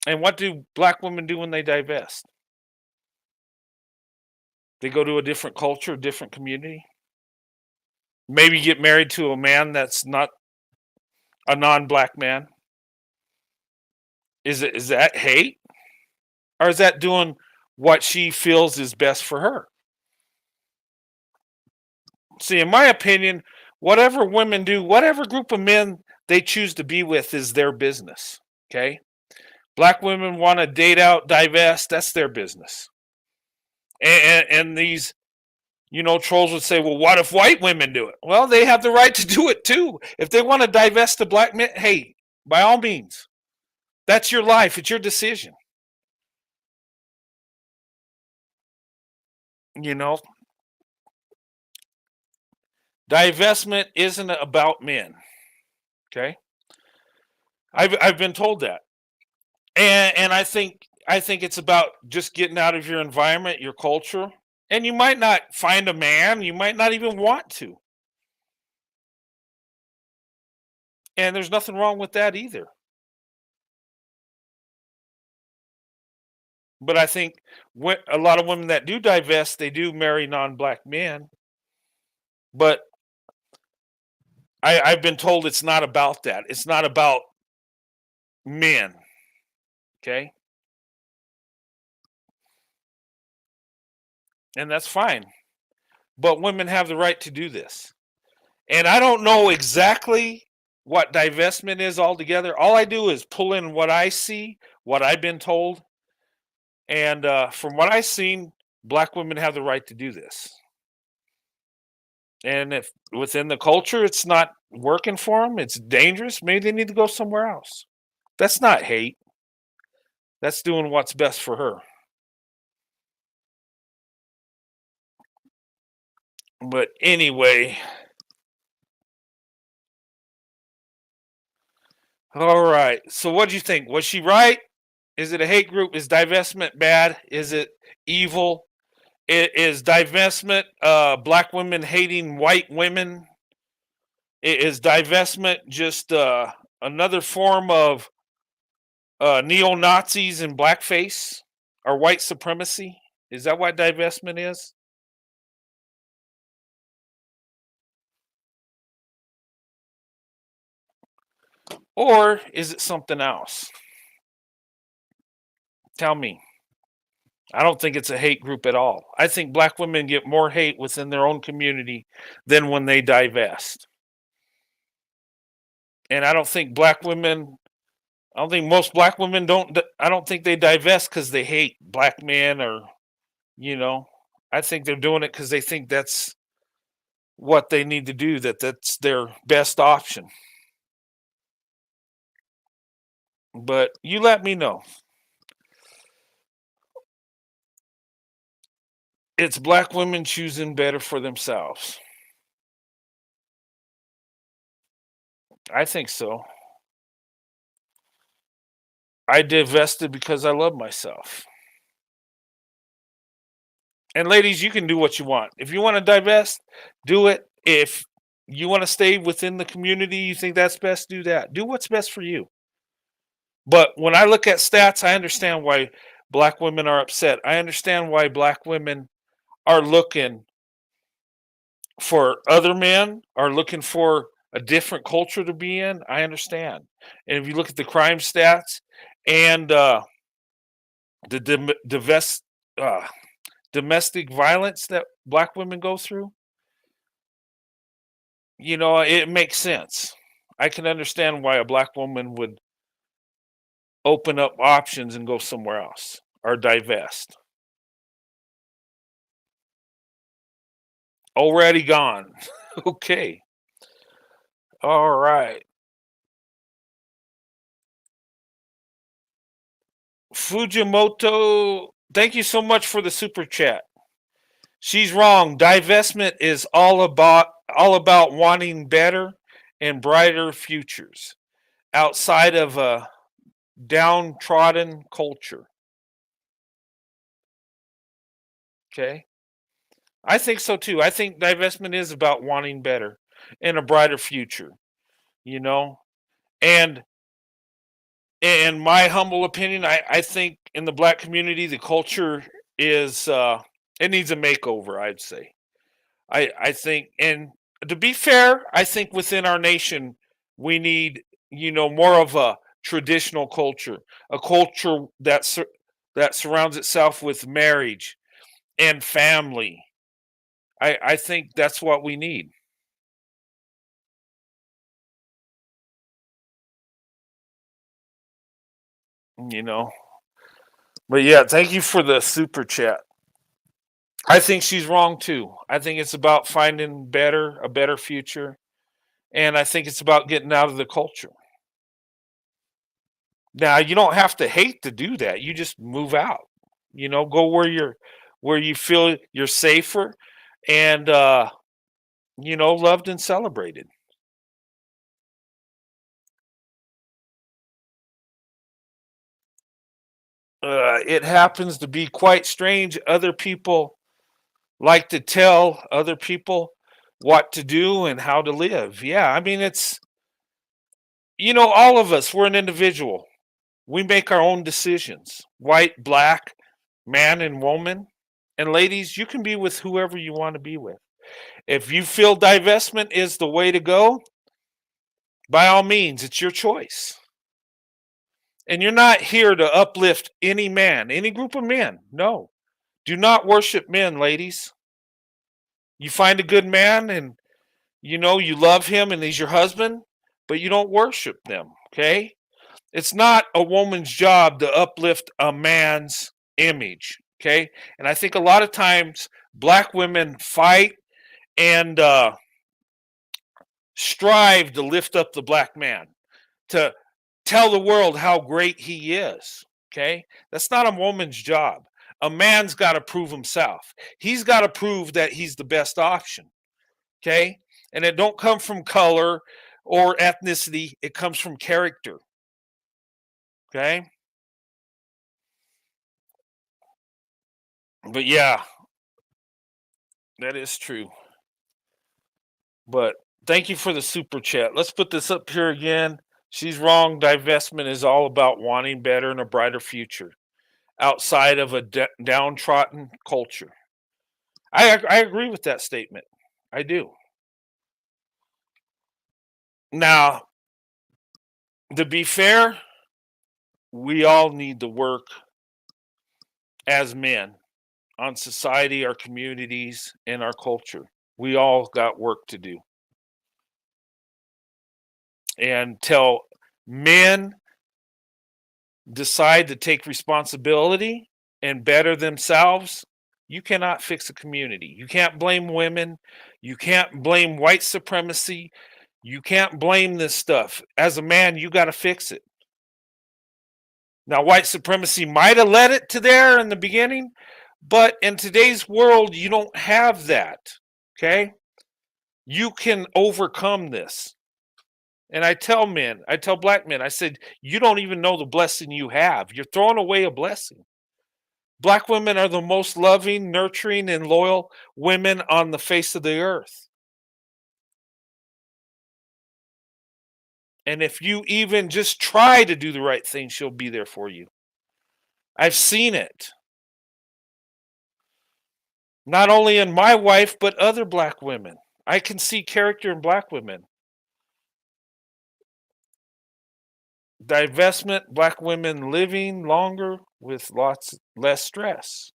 And what do black women do when they divest? They go to a different culture, a different community. Maybe get married to a man that's not a non-black man. Is that hate? Or is that doing what she feels is best for her? See, in my opinion, whatever women do, whatever group of men they choose to be with is their business. Okay? Black women want to date out, divest, that's their business. And these, trolls would say, well, what if white women do it? Well, they have the right to do it too. If they want to divest the black men, hey, by all means, that's your life. It's your decision. Divestment isn't about men. Okay, I've been told that, and I think it's about just getting out of your environment, your culture, and you might not find a man, you might not even want to, and there's nothing wrong with that either. But I think a lot of women that do divest, they do marry non-black men. But I've been told it's not about that. It's not about men. Okay, and that's fine. But women have the right to do this. And I don't know exactly what divestment is altogether. All I do is pull in what I see, what I've been told. And from what I've seen, black women have the right to do this. And if within the culture it's not working for them, it's dangerous, maybe they need to go somewhere else. That's not hate. That's doing what's best for her. But anyway, all right. So what do you think? Was she right? Is it a hate group? Is divestment bad? Is it evil? Is divestment black women hating white women? Is divestment just another form of neo-Nazis and blackface or white supremacy? Is that what divestment is? Or is it something else? Tell me. I don't think it's a hate group at all. I think black women get more hate within their own community than when they divest. And I don't think most black women I don't think they divest because they hate black men or, you know, I think they're doing it because they think that's what they need to do, that's their best option. But you let me know. It's black women choosing better for themselves. I think so. I divested because I love myself. And ladies, you can do what you want. If you want to divest, do it. If you want to stay within the community, you think that's best, do that. Do what's best for you. But when I look at stats, I understand why black women are upset. I understand why black women are looking for other men, are looking for a different culture to be in. I understand. And if you look at the crime stats and the domestic violence that black women go through, it makes sense. I can understand why a black woman would open up options and go somewhere else or divest. Already gone. Okay. All right. Fujimoto, thank you so much for the super chat. She's wrong. Divestment is all about wanting better and brighter futures outside of a downtrodden culture. Okay? I think so too. I think divestment is about wanting better and a brighter future, you know? And in my humble opinion, I think in the black community the culture is it needs a makeover, I'd say. I think, and to be fair, I think within our nation we need, more of a traditional culture, a culture that surrounds itself with marriage and family. I think that's what we need. you know. But yeah, thank you for the super chat. I think she's wrong too. I think it's about finding a better future. And I think it's about getting out of the culture. Now, you don't have to hate to do that. You just move out. Go where you feel you're safer and loved and celebrated. It happens to be quite strange. Other people like to tell other people what to do and how to live. Yeah, I mean, it's, all of us, we're an individual. We make our own decisions, white, black, man, and woman. And ladies, you can be with whoever you want to be with. If you feel divestment is the way to go, by all means, it's your choice. And you're not here to uplift any man, any group of men. No. Do not worship men, ladies. You find a good man and you love him and he's your husband, but you don't worship them, okay? It's not a woman's job to uplift a man's image, okay? And I think a lot of times black women fight and strive to lift up the black man, to tell the world how great he is, okay? That's not a woman's job. A man's got to prove himself. He's got to prove that he's the best option, okay? And it don't come from color or ethnicity. It comes from character, okay? But yeah, that is true. But thank you for the super chat. Let's put this up here again. She's wrong. Divestment is all about wanting better and a brighter future outside of a downtrodden culture. I agree with that statement. I do. Now, to be fair, we all need to work as men on society, our communities, and our culture. We all got work to do. And till men decide to take responsibility and better themselves, you cannot fix a community. You can't blame women. You can't blame white supremacy. You can't blame this stuff. As a man, you got to fix it. Now, white supremacy might have led it to there in the beginning, but in today's world, you don't have that. Okay? You can overcome this. And I tell black men, I said, you don't even know the blessing you have. You're throwing away a blessing. Black women are the most loving, nurturing, and loyal women on the face of the earth. And if you even just try to do the right thing, she'll be there for you. I've seen it. Not only in my wife, but other black women. I can see character in black women. Divestment, black women living longer with less stress.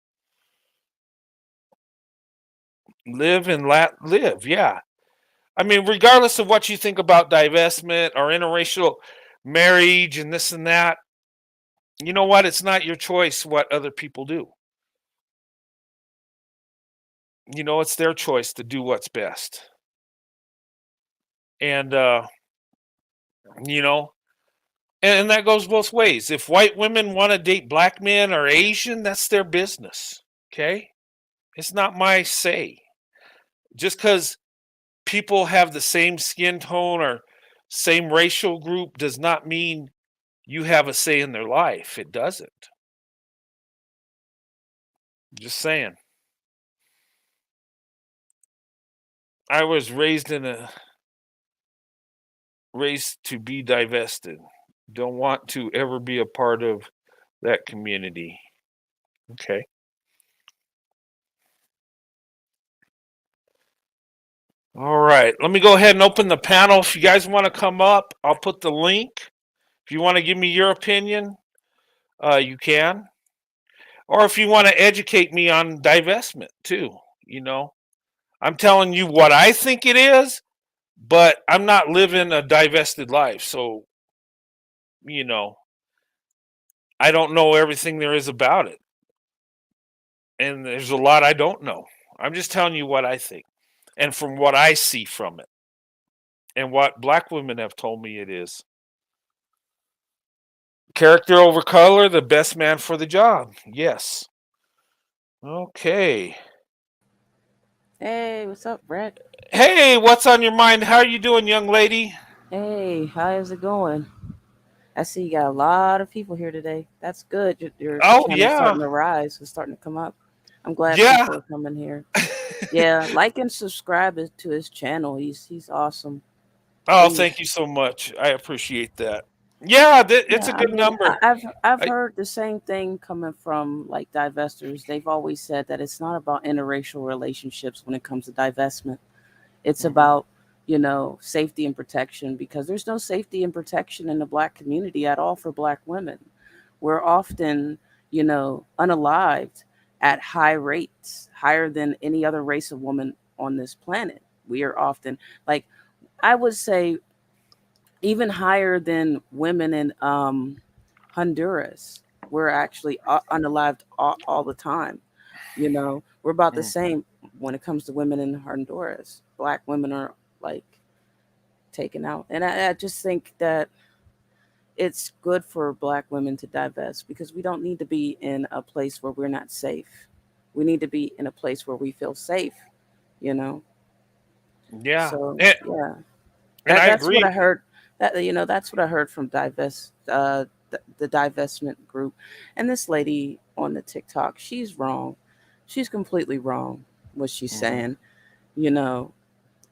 Live and live, yeah. I mean, regardless of what you think about divestment or interracial marriage and this and that, you know what? It's not your choice what other people do. It's their choice to do what's best. And, and that goes both ways. If white women want to date black men or Asian, that's their business. Okay? It's not my say. Just because people have the same skin tone or same racial group does not mean you have a say in their life. It doesn't. Just saying. I was raised to be divested. Don't want to ever be a part of that community. Okay. All right. Let me go ahead and open the panel. If you guys want to come up, I'll put the link. If you want to give me your opinion, you can. Or if you want to educate me on divestment too, I'm telling you what I think it is, but I'm not living a divested life. So, I don't know everything there is about it. And there's a lot I don't know. I'm just telling you what I think and from what I see from it and what black women have told me it is. Character over color, the best man for the job. Yes. Okay. Hey, what's up, Brett? Hey, what's on your mind? How are you doing, young lady? Hey, how's it going? I see you got a lot of people here today. That's good. Your Oh, channel's yeah. starting to rise. It's starting to come up. I'm glad Yeah. people are coming here. Yeah, like and subscribe to his channel. He's awesome. Oh, thank Please. you so much. I appreciate that. Yeah, it's Yeah, a I good mean, number. I've I, heard the same thing coming from like divestors. They've always said that it's not about interracial relationships when it comes to divestment. It's mhm, about, safety and protection because there's no safety and protection in the black community at all for black women. We're often, unalived at high rates, higher than any other race of woman on this planet. We are often, like, I would say, even higher than women in Honduras. We're actually unalived all the time. We're about the mm, same when it comes to women in Honduras. Black women are like taken out. And I just think that it's good for black women to divest because we don't need to be in a place where we're not safe. We need to be in a place where we feel safe, you know? yeah. So, yeah. And I That's what agree. I heard. That's what I heard from the divestment group. And this lady on the TikTok, she's wrong. She's completely wrong what she's Hmm. saying. You know,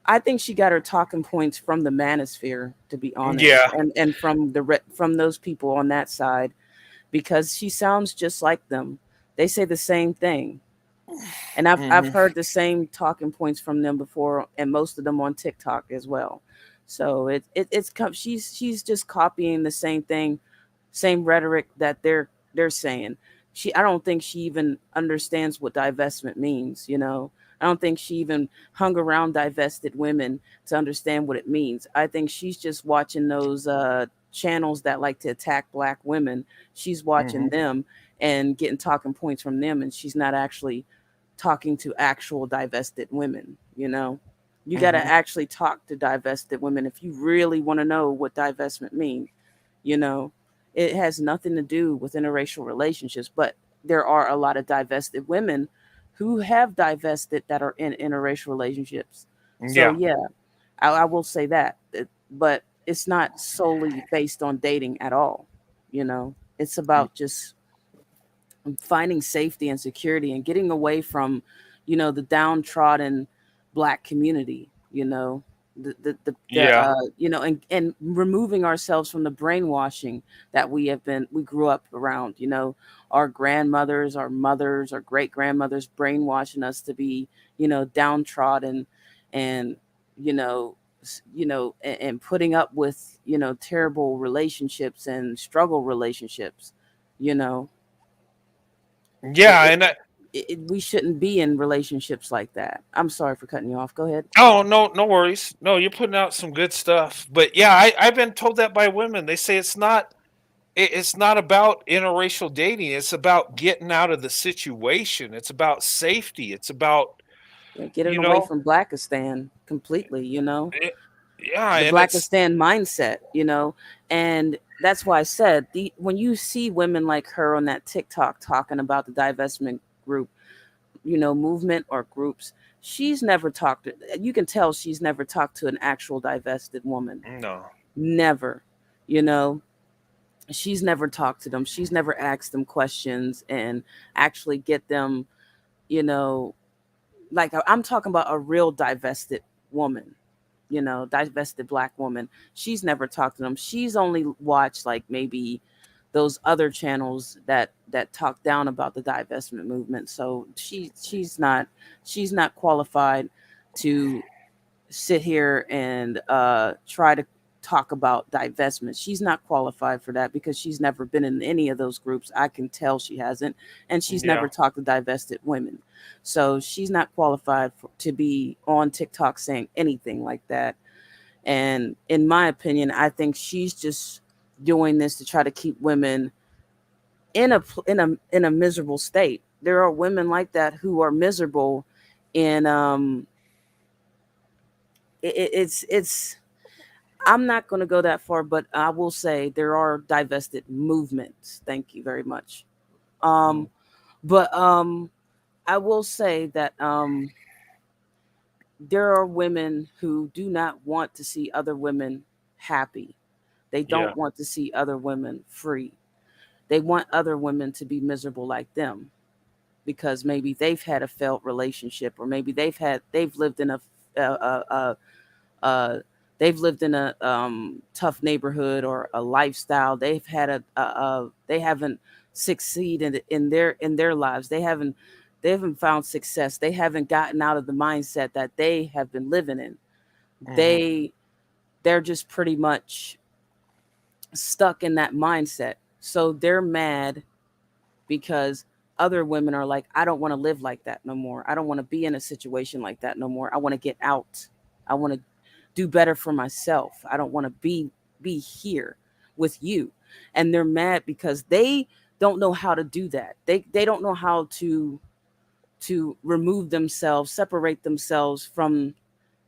I think she got her talking points from the manosphere, to be honest, Yeah. and from from those people on that side because she sounds just like them. They say the same thing, and I've Hmm. heard the same talking points from them before, and most of them on TikTok as well. So she's just copying the same thing, same rhetoric that they're saying. I don't think she even understands what divestment means. I don't think she even hung around divested women to understand what it means. I think she's just watching those channels that like to attack black women. She's watching Hmm. them and getting talking points from them, and she's not actually talking to actual divested women. You got to Hmm. actually talk to divested women if you really want to know what divestment means. you know it has nothing to do with interracial relationships, but there are a lot of divested women who have divested that are in interracial relationships. So Yeah. yeah, I will say that. But it's not solely based on dating at all. It's about just finding safety and security and getting away from, the downtrodden black community, Yeah. and removing ourselves from the brainwashing that we grew up around, our grandmothers, our mothers, our great grandmothers brainwashing us to be, downtrodden and, and putting up with, terrible relationships and struggle relationships, you know Yeah. it, And we shouldn't be in relationships like that. I'm sorry for cutting you off. Go ahead. oh, no, no worries. No, you're putting out some good stuff. But yeah, I've been told that by women. They say it's not about interracial dating. It's about getting out of the situation. It's about safety. It's about, Yeah, getting you away know, from Blackistan completely. it, yeah, The and it's Blackistan mindset. And that's why I said when you see women like her on that TikTok talking about the divestment group, movement or groups, she's never talked to. You can tell she's never talked to an actual divested woman. no. Never. You know, she's never talked to them. She's never asked them questions and actually get them, you know, like I'm talking about a real divested woman, divested black woman. She's never talked to them. She's only watched like maybe those other channels that talk down about the divestment movement. So she's not qualified to sit here and try to talk about divestment. She's not qualified for that because she's never been in any of those groups. I can tell she hasn't, and she's Yeah. never talked to divested women. So she's not qualified to be on TikTok saying anything like that. And in my opinion, I think she's just doing this to try to keep women in a miserable state. there are women like that who are miserable, and it's I'm not going to go that far, but I will say there are divested movements. Thank you very much. Mm. But I will say that there are women who do not want to see other women happy. They Yeah. don't want to see other women free. They want other women to be miserable like them, because maybe they've had a failed relationship, or maybe they've lived in a, uh, they've lived in a tough neighborhood or a lifestyle. They've had they haven't succeeded in their lives. They haven't found success. They haven't gotten out of the mindset that they have been living in. Hmm. They they're just pretty much stuck in that mindset. So they're mad because other women are like, I don't want to live like that no more. I don't want to be in a situation like that no more. I want to get out. I want to do better for myself. I don't want to be here with you. And they're mad because they don't know how to do that. They don't know how to remove themselves, separate themselves from,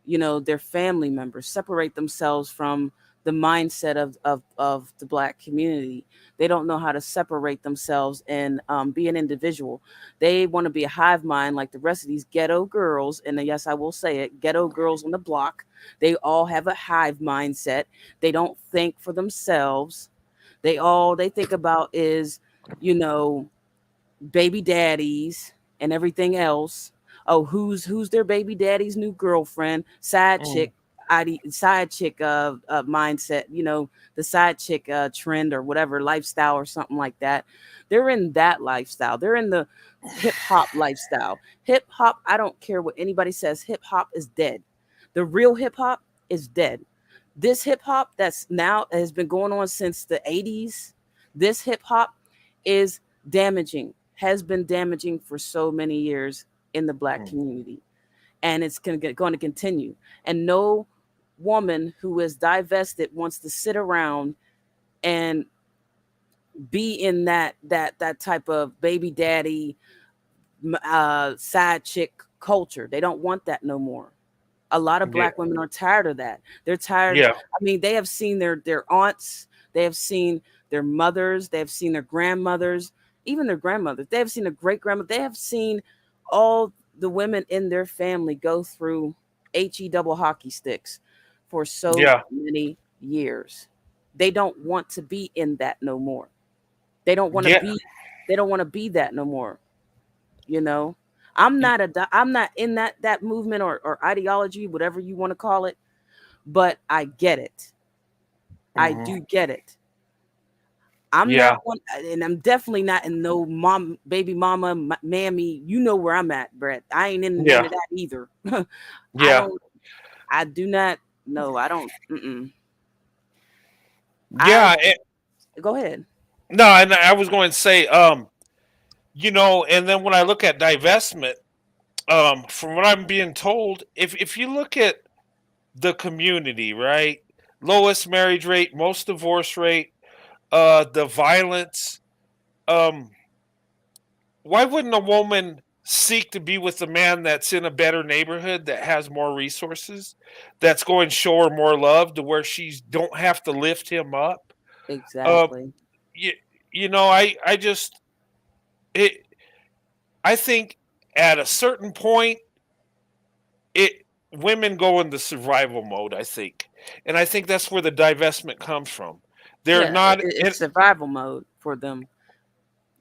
their family members, separate themselves from the mindset of the Black community. They don't know how to separate themselves and be an individual. They want to be a hive mind like the rest of these ghetto girls. And yes, I will say it, ghetto girls on the block. They all have a hive mindset. They don't think for themselves. All they think about is, you know, baby daddies and everything else. Oh, who's their baby daddy's new girlfriend? Side Mm. chick, side chick mindset. The side chick trend or whatever lifestyle or something like that. They're in that lifestyle. They're in the hip hop lifestyle. Hip hop. I don't care what anybody says. Hip hop is dead. The real hip hop is dead. This hip hop that's now has been going on since the 80s. This hip hop is damaging, has been damaging for so many years in the Black Mm. community, and it's going to continue. And no woman who is divested wants to sit around and be in that type of baby daddy side chick culture. They don't want that no more. A lot of Yeah. Black women are tired of that. They're tired. Yeah. I mean, they have seen their aunts, they have seen their mothers, they have seen their grandmothers, even their grandmothers. They have seen their great grandmother. They have seen all the women in their family go through he double hockey sticks for so Yeah. many years. They don't want to be in that no more. They don't want to Yeah. be. They don't want to be that no more. You know, I'm not in that movement or ideology, whatever you want to call it, but I get it. I Hmm. do get it. I'm Yeah. not one, and I'm definitely not in no mom, baby mama, mammy. You know where I'm at, Brett. I ain't in none Yeah. of that either. I Yeah. don't. I do not. No, I don't. Mm-mm. I Yeah. Go ahead. No, and I was going to say, and then when I look at divestment, from what I'm being told, if you look at the community, right, lowest marriage rate, most divorce rate, the violence, um, why wouldn't a woman seek to be with a man that's in a better neighborhood, that has more resources, that's going to show her more love, to where she's don't have to lift him up? Um, Exactly. you, I just it. I think at a certain point, it women go into survival mode. I think, and I think that's where the divestment comes from. They're Yeah, not. it's survival mode for them.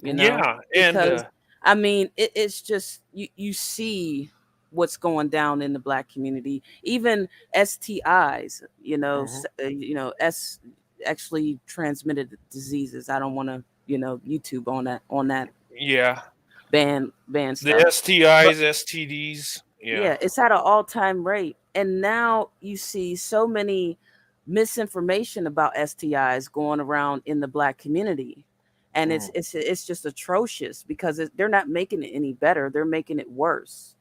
Yeah, and Because I mean, it's just you see what's going down in the Black community, even STIs, mhm, s actually transmitted diseases. I don't want to, YouTube on that yeah, ban the stuff, but STIs, STDs. Yeah. yeah, it's at an all-time rate. And now you see so many misinformation about STIs going around in the Black community. And it's Mm. it's it's just atrocious because they're not making it any better. They're making it worse.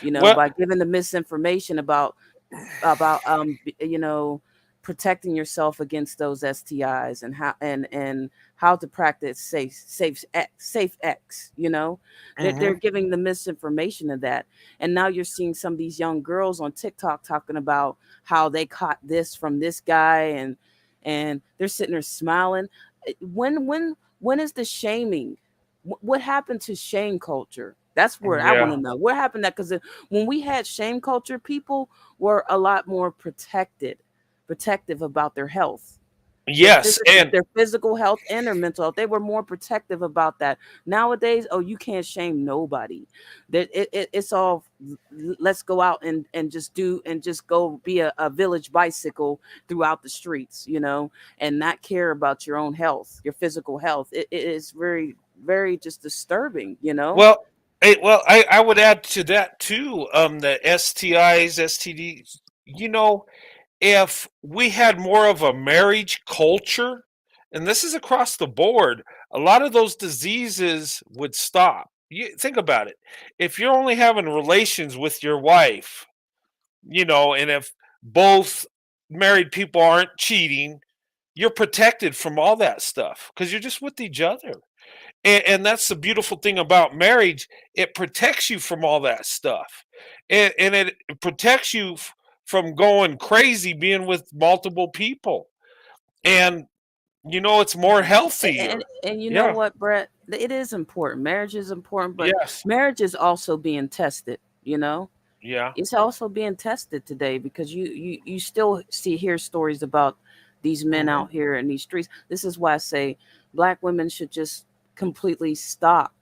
Well, By giving the misinformation about protecting yourself against those STIs, and how to practice safe X. They're giving the misinformation of that, and now you're seeing some of these young girls on TikTok talking about how they caught this from this guy, and they're sitting there smiling. When is the shaming? What happened to shame culture? That's where I want to know what happened. That because when we had shame culture, people were a lot more protective about their health, Yes, and their physical health and their mental health. They were more protective about that. Nowadays, you can't shame nobody. It's all, let's go out and just go be a village bicycle throughout the streets, and not care about your own health, your physical health. It is very, very just disturbing. well, I would add to that too. The STIs, STDs. If we had more of a marriage culture, and this is across the board, a lot of those diseases would stop. You think about it. If you're only having relations with your wife, and if both married people aren't cheating, you're protected from all that stuff because you're just with each other. And that's the beautiful thing about marriage. It protects you from all that stuff. And it protects you from going crazy being with multiple people. And it's more healthier. And you know Yeah. what, Brett? It is important. Marriage is important, but Yes. marriage is also being tested. Yeah. It's also being tested today, because you still hear stories about these men out here in these streets. This is why I say Black women should just completely stop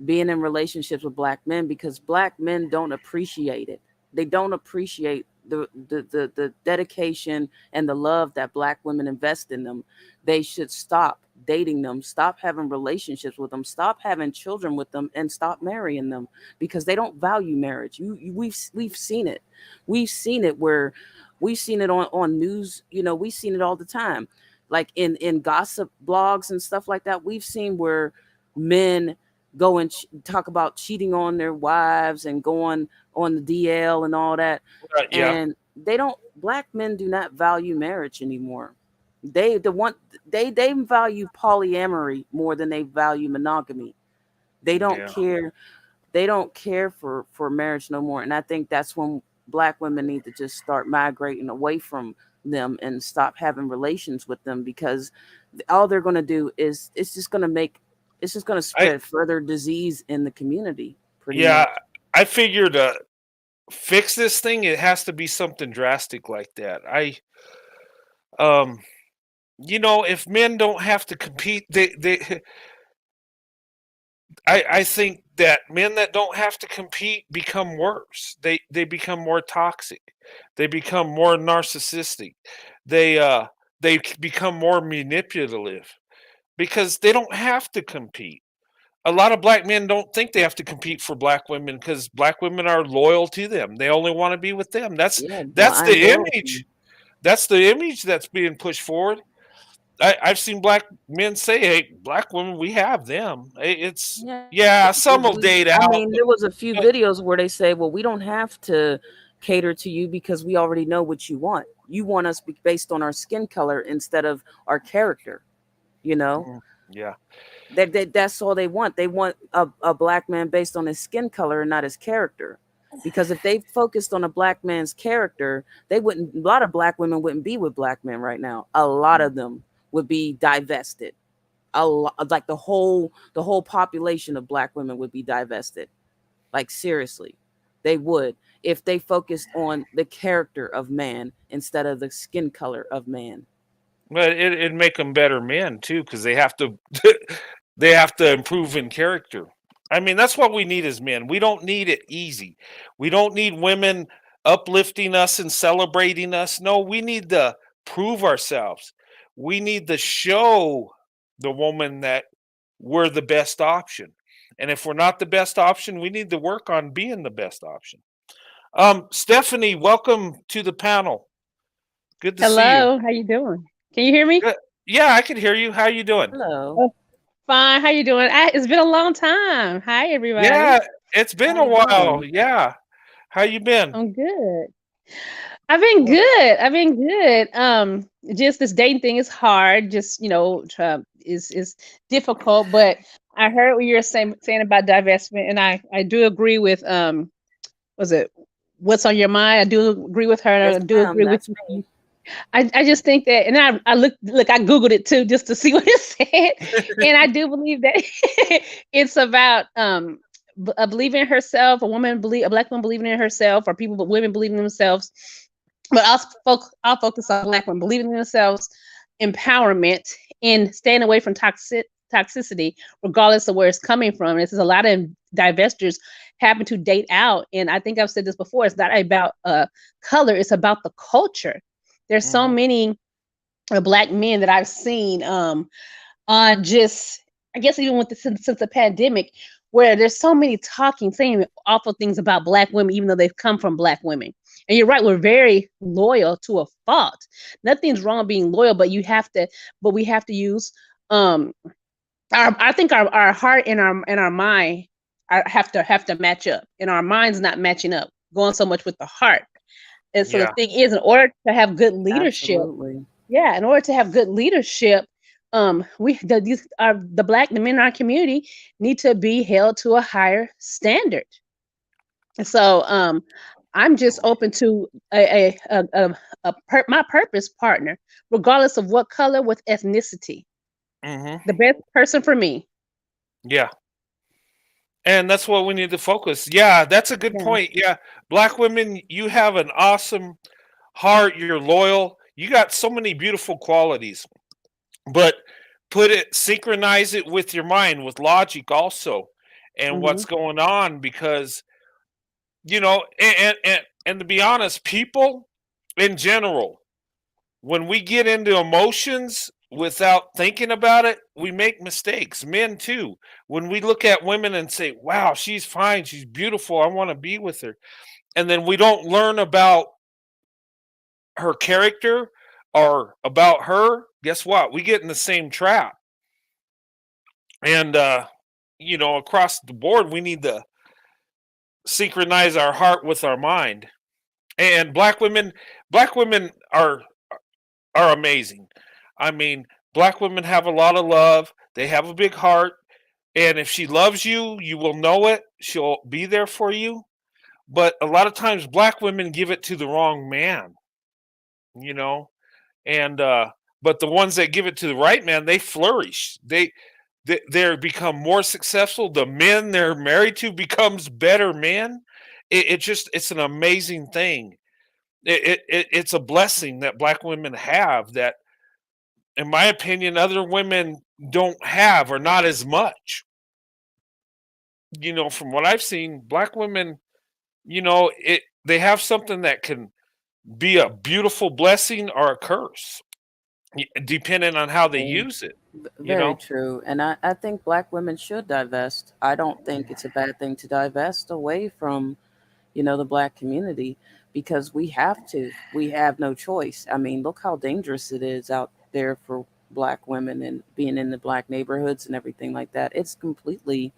being in relationships with Black men, because Black men don't appreciate it. They don't appreciate the dedication and the love that Black women invest in them. They should stop dating them, stop having relationships with them, stop having children with them, and stop marrying them, because they don't value marriage. We've seen it. We've seen it where we've seen it on news. We've seen it all the time, like in gossip blogs and stuff like that. We've seen where men go and talk about cheating on their wives and going on the DL and all that. Yeah. And Black men do not value marriage anymore. They value polyamory more than they value monogamy. They don't care. They don't care for marriage no more. And I think that's when Black women need to just start migrating away from them and stop having relations with them, because all they're going to do is it's just going to spread further disease in the community. Pretty much. I figure to fix this thing, it has to be something drastic like that. If men don't have to compete, I think that men that don't have to compete become worse. They become more toxic. They become more narcissistic. They become more manipulative because they don't have to compete. A lot of Black men don't think they have to compete for Black women because Black women are loyal to them. They only want to be with them. That's the image. That's the image that's being pushed forward. I've seen Black men say, "Hey, Black women, we have them." Some will date out. I mean, there was a few videos where they say, "Well, we don't have to cater to you because we already know what you want. You want us based on our skin color instead of our character." Yeah. That's all they want. They want a Black man based on his skin color and not his character. Because if they focused on a Black man's character, a lot of Black women wouldn't be with Black men right now. A lot of them would be divested. Like the whole population of Black women would be divested. Like, seriously, they would, if they focused on the character of man instead of the skin color of man. But it'd make them better men too, because they have to they have to improve in character. I mean, that's what we need as men. We don't need it easy. We don't need women uplifting us and celebrating us. No, we need to prove ourselves. We need to show the woman that we're the best option. And if we're not the best option, we need to work on being the best option. Stephanie, welcome to the panel. Good to see you. Hello, how you doing? Can you hear me? Yeah, I can hear you. How you doing? Hello. Oh, fine. How you doing? It's been a long time. Hi, everybody. Yeah, it's been a while. Yeah. How you been? I'm good. I've been good. I've been good. Just this dating thing is hard. Just is difficult. But I heard what you were saying about divestment, and I do agree with was it what's on your mind? I do agree with her. And Yes, I do ma'am. agree with That's you. me. I just think that, and I look, I Googled it too just to see what it said, and I do believe that it's about believing in herself, a black woman believing in herself, or people, but women believing in themselves. But I'll focus on black women believing in themselves, empowerment, and staying away from toxicity, regardless of where it's coming from. This is a lot of divestors happen to date out, and I think I've said this before. It's not about color; it's about the culture. There's so many black men that I've seen on just, I guess even with since the pandemic, where there's so many saying awful things about black women, even though they've come from black women. And you're right, we're very loyal to a fault. Nothing's wrong with being loyal, but we have to use I think our heart and our mind have to match up, and our mind's not matching up, going so much with the heart. And so the Yeah. thing is, in order to have good leadership, Absolutely. yeah, in order to have good leadership, the men in our community need to be held to a higher standard. So I'm just open to my purpose partner, regardless of what color, with ethnicity. The best person for me. Yeah. And that's what we need to focus. Yeah, that's a good Yeah. point. Yeah. Black women, you have an awesome heart. You're loyal. You got so many beautiful qualities. But synchronize it with your mind, with logic also, and Hmm. what's going on, because and to be honest, people in general, when we get into emotions without thinking about it, we make mistakes. Men too. When we look at women and say, "Wow, she's fine, she's beautiful, I want to be with her," and then we don't learn about her character or about her, guess what? We get in the same trap. And across the board, we need to synchronize our heart with our mind. And black women are amazing. I mean, black women have a lot of love. They have a big heart, and if she loves you, you will know it. She'll be there for you. But a lot of times, black women give it to the wrong man. You know, and but the ones that give it to the right man, they flourish. They become more successful. The men they're married to becomes better men. It's an amazing thing. It's a blessing that black women have that, in my opinion, other women don't have, or not as much. From what I've seen, black women, they have something that can be a beautiful blessing or a curse, depending on how they Very, use it. You very know. true. And I think black women should divest. I don't think it's a bad thing to divest away from, the black community, because we have to. We have no choice. I mean, look how dangerous it is out there for black women and being in the black neighborhoods and everything like that. It's completely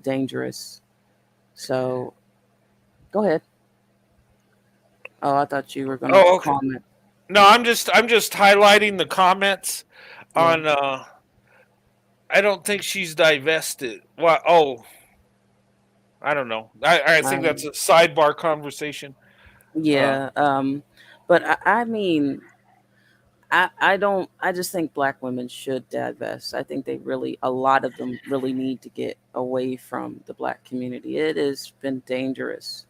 dangerous. So go ahead. Oh, I thought you were going to Oh, okay. comment. No, I'm just highlighting the comments Yeah. on. I don't think she's divested. What? Oh, I don't know. I think that's Um, a sidebar conversation. Uh, yeah. But I mean, I don't, I just think black women should divest. I think a lot of them really need to get away from the black community. It has been dangerous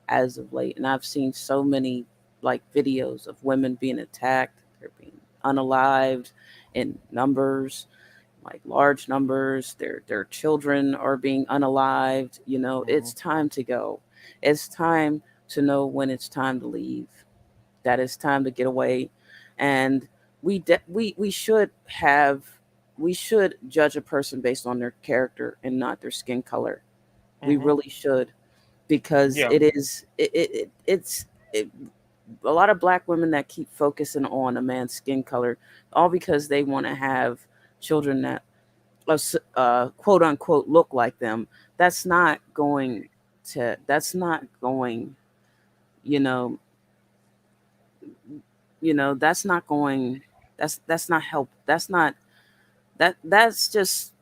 as of late. And I've seen so many like videos of women being attacked, they're being unalived in numbers, like large numbers. Their children are being unalived. It's mhm, time to go. It's time to know when it's time to leave, that it's time to get away. And we should judge a person based on their character and not their skin color. We mhm. really should, because Yeah. it is it, a lot of black women that keep focusing on a man's skin color, all because they want to have children that quote unquote look like them. That's not going that's not going, you know that's not going. That's not help. That's just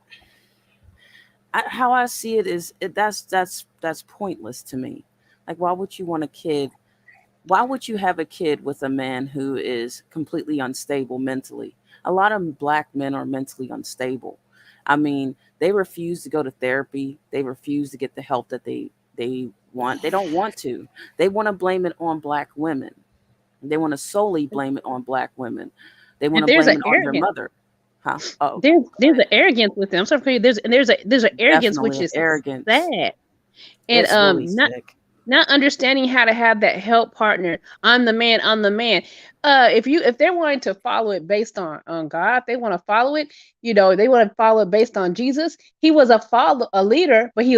how I see it. That's pointless to me. Like, why would you want a kid? Why would you have a kid with a man who is completely unstable mentally? A lot of black men are mentally unstable. I mean, they refuse to go to therapy. They refuse to get the help that they want. They don't want to. They want to blame it on black women. They want to solely blame it on black women. They want And to there's blame an it on their arrogance. mother. Huh? Oh, There's an arrogance with them. I'm sorry, there's an arrogance which definitely an is arrogance. sad. And It's really sick. not understanding how to have that help partner. I'm the man. I'm the man. If they're wanting to follow it based on God, they want to follow it. They want to follow it based on Jesus. He was a leader, but he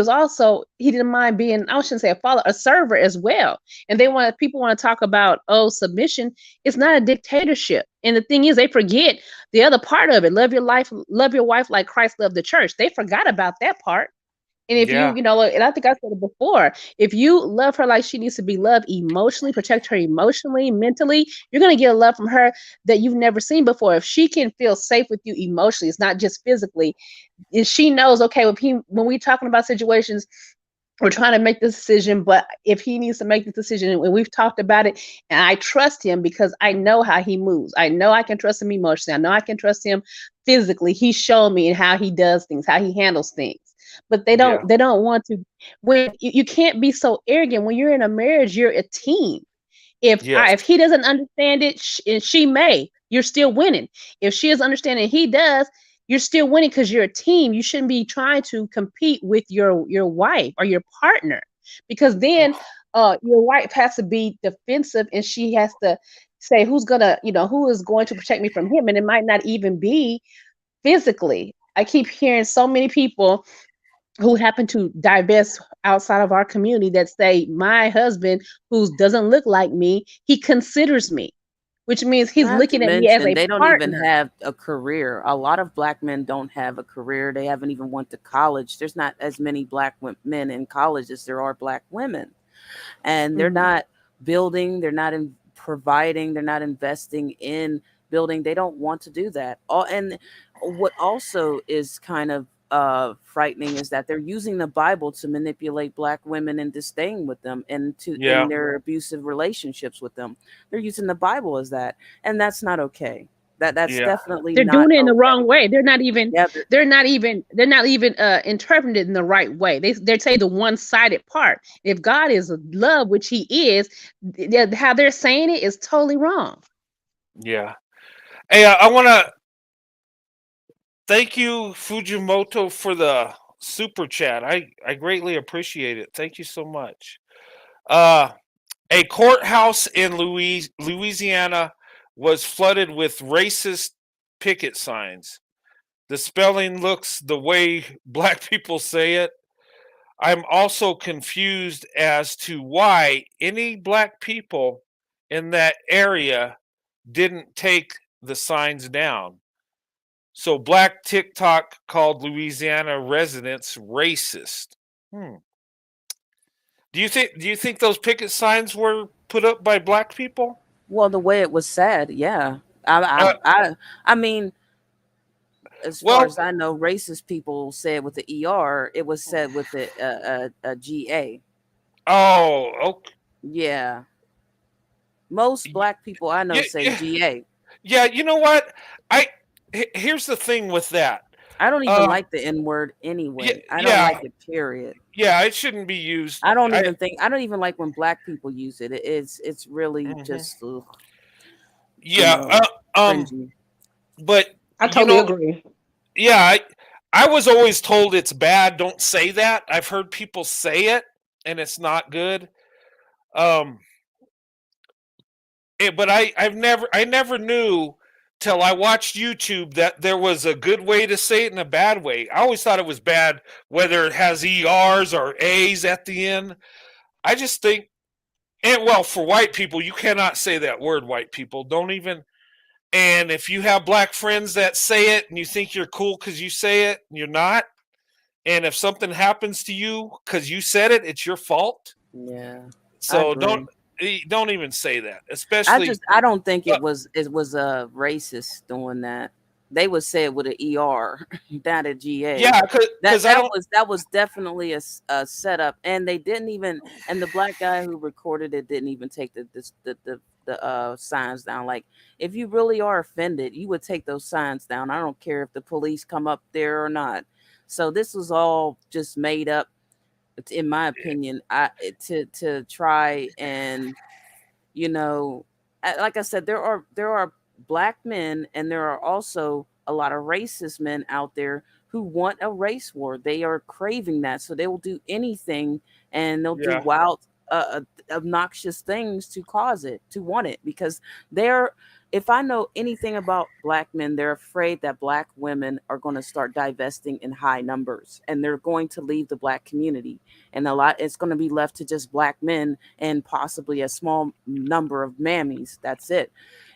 didn't mind being, I shouldn't say a follower, a server as well. And people want to talk about, submission. It's not a dictatorship. And the thing is, they forget the other part of it. Love your wife like Christ loved the church. They forgot about that part. And if Yeah. and I think I said it before, if you love her like she needs to be loved emotionally, protect her emotionally, mentally, you're going to get a love from her that you've never seen before. If she can feel safe with you emotionally, it's not just physically. If she knows, okay, when we're talking about situations, we're trying to make this decision, but if he needs to make the decision, and we've talked about it, and I trust him because I know how he moves. I know I can trust him emotionally. I know I can trust him physically. He's shown me how he does things, how he handles things. But they Yeah. don't want to. When you can't be so arrogant. When you're in a marriage, you're a team. Yes. If he doesn't understand it, and she may, you're still winning. If she is understanding, he does, you're still winning because you're a team. You shouldn't be trying to compete with your wife or your partner, because then your wife has to be defensive and she has to say who is going to protect me from him, and it might not even be physically. I keep hearing so many people who happen to divest outside of our community that say, my husband, who doesn't look like me, he considers me, which means he's Not to looking at me as mention, a they don't even partner. have a career. A lot of black men don't have a career. They haven't even went to college. There's not as many black men in college as there are black women, and they're Mhm. not building. They're not providing. They're not investing in building. They don't want to do that. And what also is kind of frightening is that they're using the Bible to manipulate black women and staying with them and in Yeah. their abusive relationships with them. They're using the Bible as that, and that's not okay. That's Yeah. definitely They're not doing it in the okay. wrong way. They're not even Yeah, interpreting it in the right way. They say the one-sided part. If God is love, which he is, how they're saying it is totally wrong. Yeah. Hey, I want to thank you, Fujimoto, for the super chat. I greatly appreciate it. Thank you so much. A courthouse in Louisiana was flooded with racist picket signs. The spelling looks the way black people say it. I'm also confused as to why any black people in that area didn't take the signs down. So black TikTok called Louisiana residents racist. Hmm. Do you think those picket signs were put up by black people? well, the way it was said, yeah. Uh, I mean, as far well, as I know, racist people said with the ER, it was said with a GA. oh, okay. Yeah. Most black people I know Yeah, say yeah, GA. yeah. You know what? Here's the thing with that. I don't even Uh, like the N word yeah, anyway. I don't yeah, like it, period. yeah. It shouldn't be used. I don't even like when black people use it. It's really Mhm. just you Yeah. know, cringy. But I totally agree. yeah. I was always told it's bad. Don't say that. I've heard people say it, and it's not good. Um, but I never knew till I watched YouTube that there was a good way to say it and a bad way. I always thought it was bad whether it has ERs or A's at the end. I just think, and well, for white people, you cannot say that word. White people don't even. And if you have black friends that say it and you think you're cool because you say it, you're not. And if something happens to you because you said it, it's your fault. Yeah. I So don't agree. don't even say that. Especially, I don't think it was a racist doing that. They would say it with an ER, not a GA. yeah, because I don't. That was definitely a setup, and they didn't even. And the black guy who recorded it didn't even take the signs down. Like, if you really are offended, you would take those signs down. I don't care if the police come up there or not. So this was all just made up, in my opinion. To try and, you know, like I said, there are black men, and there are also a lot of racist men out there who want a race war. They are craving that, so they will do anything, and they'll do Yeah, wild, obnoxious things to cause it, to want it, because they're. If I know anything about black men, they're afraid that black women are going to start divesting in high numbers, and they're going to leave the black community, and a lot it's going to be left to just black men and possibly a small number of mammies. That's it.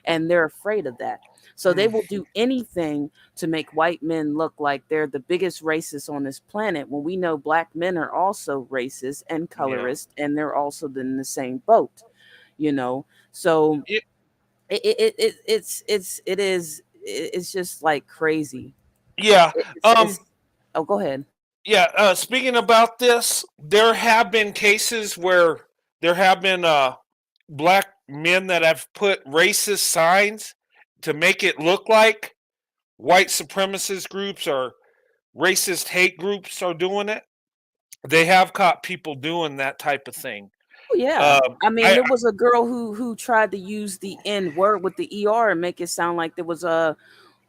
And they're afraid of that. So they will do anything to make white men look like they're the biggest racists on this planet, when we know black men are also racist and yeah, colorist, and they're also in the same boat, you know. So it, it's just like crazy. yeah. It's oh, go ahead. Yeah, speaking about this, there have been cases where there have been black men that have put racist signs to make it look like white supremacist groups or racist hate groups are doing it. They have caught people doing that type of thing. Oh, yeah. I mean, I there was a girl who tried to use the N word with the ER and make it sound like there was a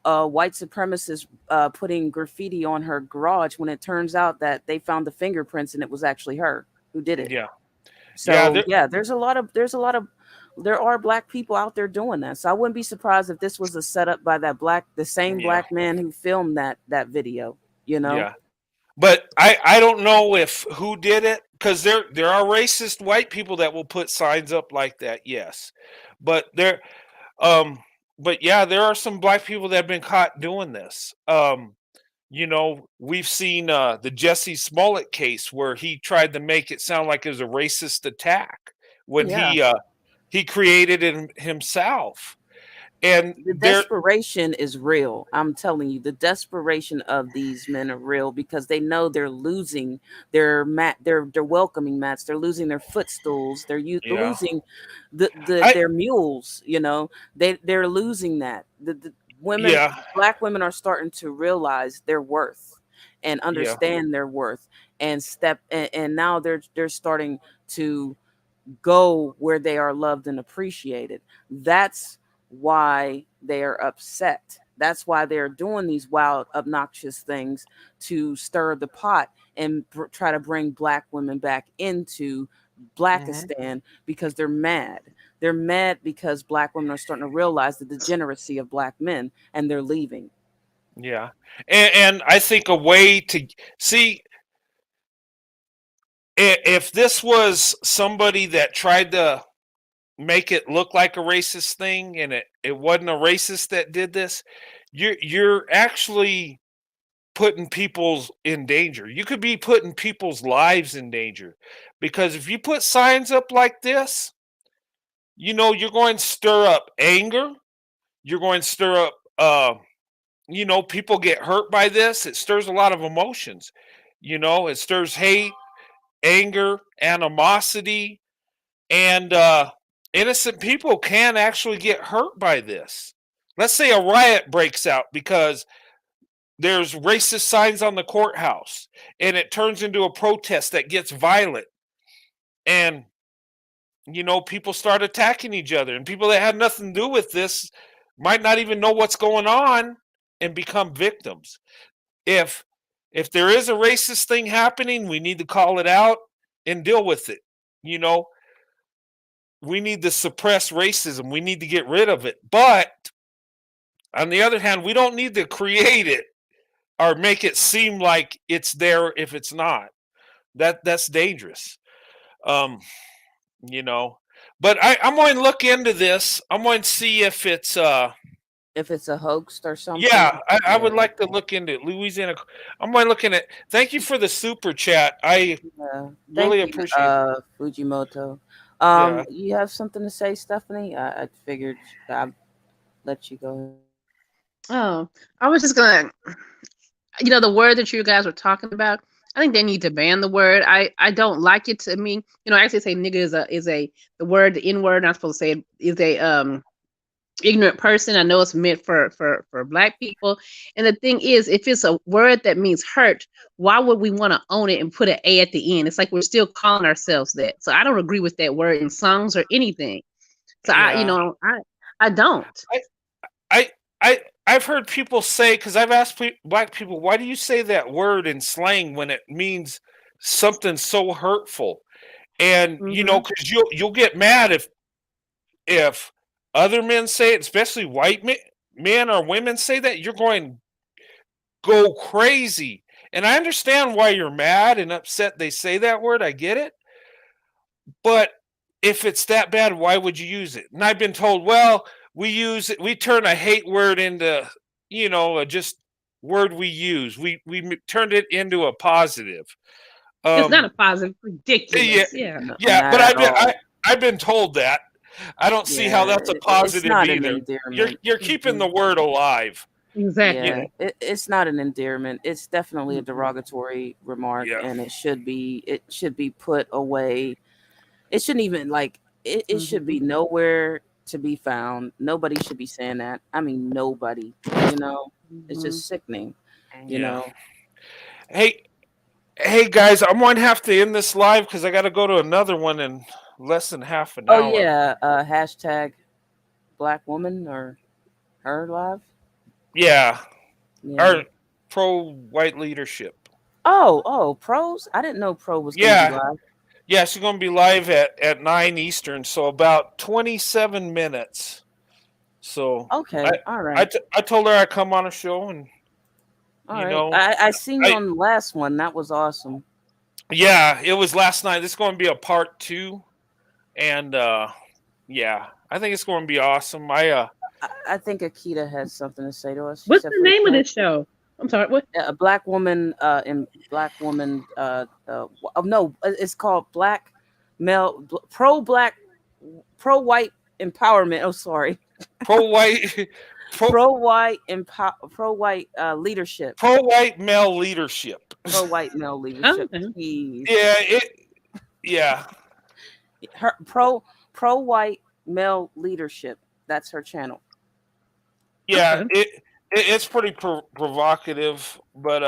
white supremacist putting graffiti on her garage, when it turns out that they found the fingerprints and it was actually her who did it. yeah, yeah, So yeah, there are black people out there doing that. So I wouldn't be surprised if this was a setup by the same yeah, black man who filmed that video, you know? yeah. But I don't know if who did it, because there are racist white people that will put signs up like that. Yes, but um but yeah, there are some black people that have been caught doing this. We've seen the Jesse Smollett case where he tried to make it sound like it was a racist attack Oh, when yeah. he created it himself. And The there, desperation is real. I'm telling you, the desperation of these men are real, because they know they're losing their welcoming mats. They're losing their footstools. They're yeah, losing I their mules. You know, they're losing that. The women, yeah, black women, are starting to realize their worth and yeah, understand their worth, and now they're starting to go where they are loved and appreciated. That's why they are upset. That's why they're doing these wild, obnoxious things to stir the pot and try to bring black women back into hmm, Blackistan, because they're mad. They're mad because black women are starting to realize the degeneracy of black men, and they're leaving. yeah, and I think a way to see, if this was somebody that tried to make it look like a racist thing, and it wasn't a racist that did this, you're actually putting people's in danger. You could be putting people's lives in danger, because if you put signs up like this, you're going to stir up anger. You're going to stir up, people get hurt by this. It stirs a lot of emotions. It stirs hate, anger, animosity, and innocent people can actually get hurt by this. Let's say a riot breaks out because there's racist signs on the courthouse, and it turns into a protest that gets violent, and people start attacking each other, and people that had nothing to do with this might not even know what's going on and become victims. If there is a racist thing happening, we need to call it out and deal with it. you know we need to suppress racism. We need to get rid of it. But on the other hand, we don't need to create it or make it seem like it's there if it's not. That's dangerous. Um, you know. But I'm going to look into this. I'm going to see If it's a hoax or something. yeah, I would Yeah. like to look into it. Louisiana. I'm going to look in it. Thank you for the super chat. I Yeah. really Thank you, appreciate it. Fujimoto. Yeah. You have something to say, Stephanie? I figured I'd let you go. Oh, I was just gonna, the word that you guys were talking about. I think they need to ban the word. I don't like it. To me, I actually say nigga is a the word, the N word. Not supposed to say it, is a ignorant person. I know it's meant for black people. And the thing is, if it's a word that means hurt, why would we want to own it and put an A at the end? It's like we're still calling ourselves that. So I don't agree with that word in songs or anything. So Yeah. I don't. I I I I've heard people say, because I've asked black people, why do you say that word in slang when it means something so hurtful? And Hmm. because you'll get mad if other men say it, especially white men or women say that, you're going go crazy. And I understand why you're mad and upset they say that word. I get it. But if it's that bad, why would you use it? And I've been told, well, we turn a hate word into, a just word we use. We turned it into a positive. It's not Um, a positive. yeah, Ridiculous. Yeah. No, yeah, not but at all. I've been told that. I don't see how Yeah, that's a it's positive not an either. endearment. You're keeping Hmm. the word alive. You Yeah, Exactly. know. it's not an endearment. It's definitely a Mm-mm. derogatory remark, Yeah. and it should be put away. It shouldn't even like it should Hmm. be nowhere to be found. Nobody should be saying that. I mean, nobody. It's Hmm. just sickening. You Yeah. know. Hey, hey guys, I'm going to have to end this live because I got to go to another one in less than half an Oh hour. yeah, hashtag Black woman or her live. Yeah, Yeah. our pro white leadership. Oh, pros. I didn't know pro was gonna be Yeah, live. yeah, she's going to be live at 9 Eastern, so about 27 minutes. So I Okay, all right. I told her I'd come on a show, and All you right. know I seen you I on the last one. That was awesome. yeah, it was last night. This is going to be a part two, and yeah, I think it's going to be awesome. I think Akita has something to say to us. She What's said the free name of point. this show? I'm sorry. What? A black woman in black woman oh no, it's called black male pro black pro white empowerment. Oh sorry. pro white pro Pro white leadership. pro white male leadership. Pro white male Oh, leadership. okay. Jeez. Yeah, yeah, Her pro white male leadership. That's her channel. yeah. Okay. It's pretty provocative, but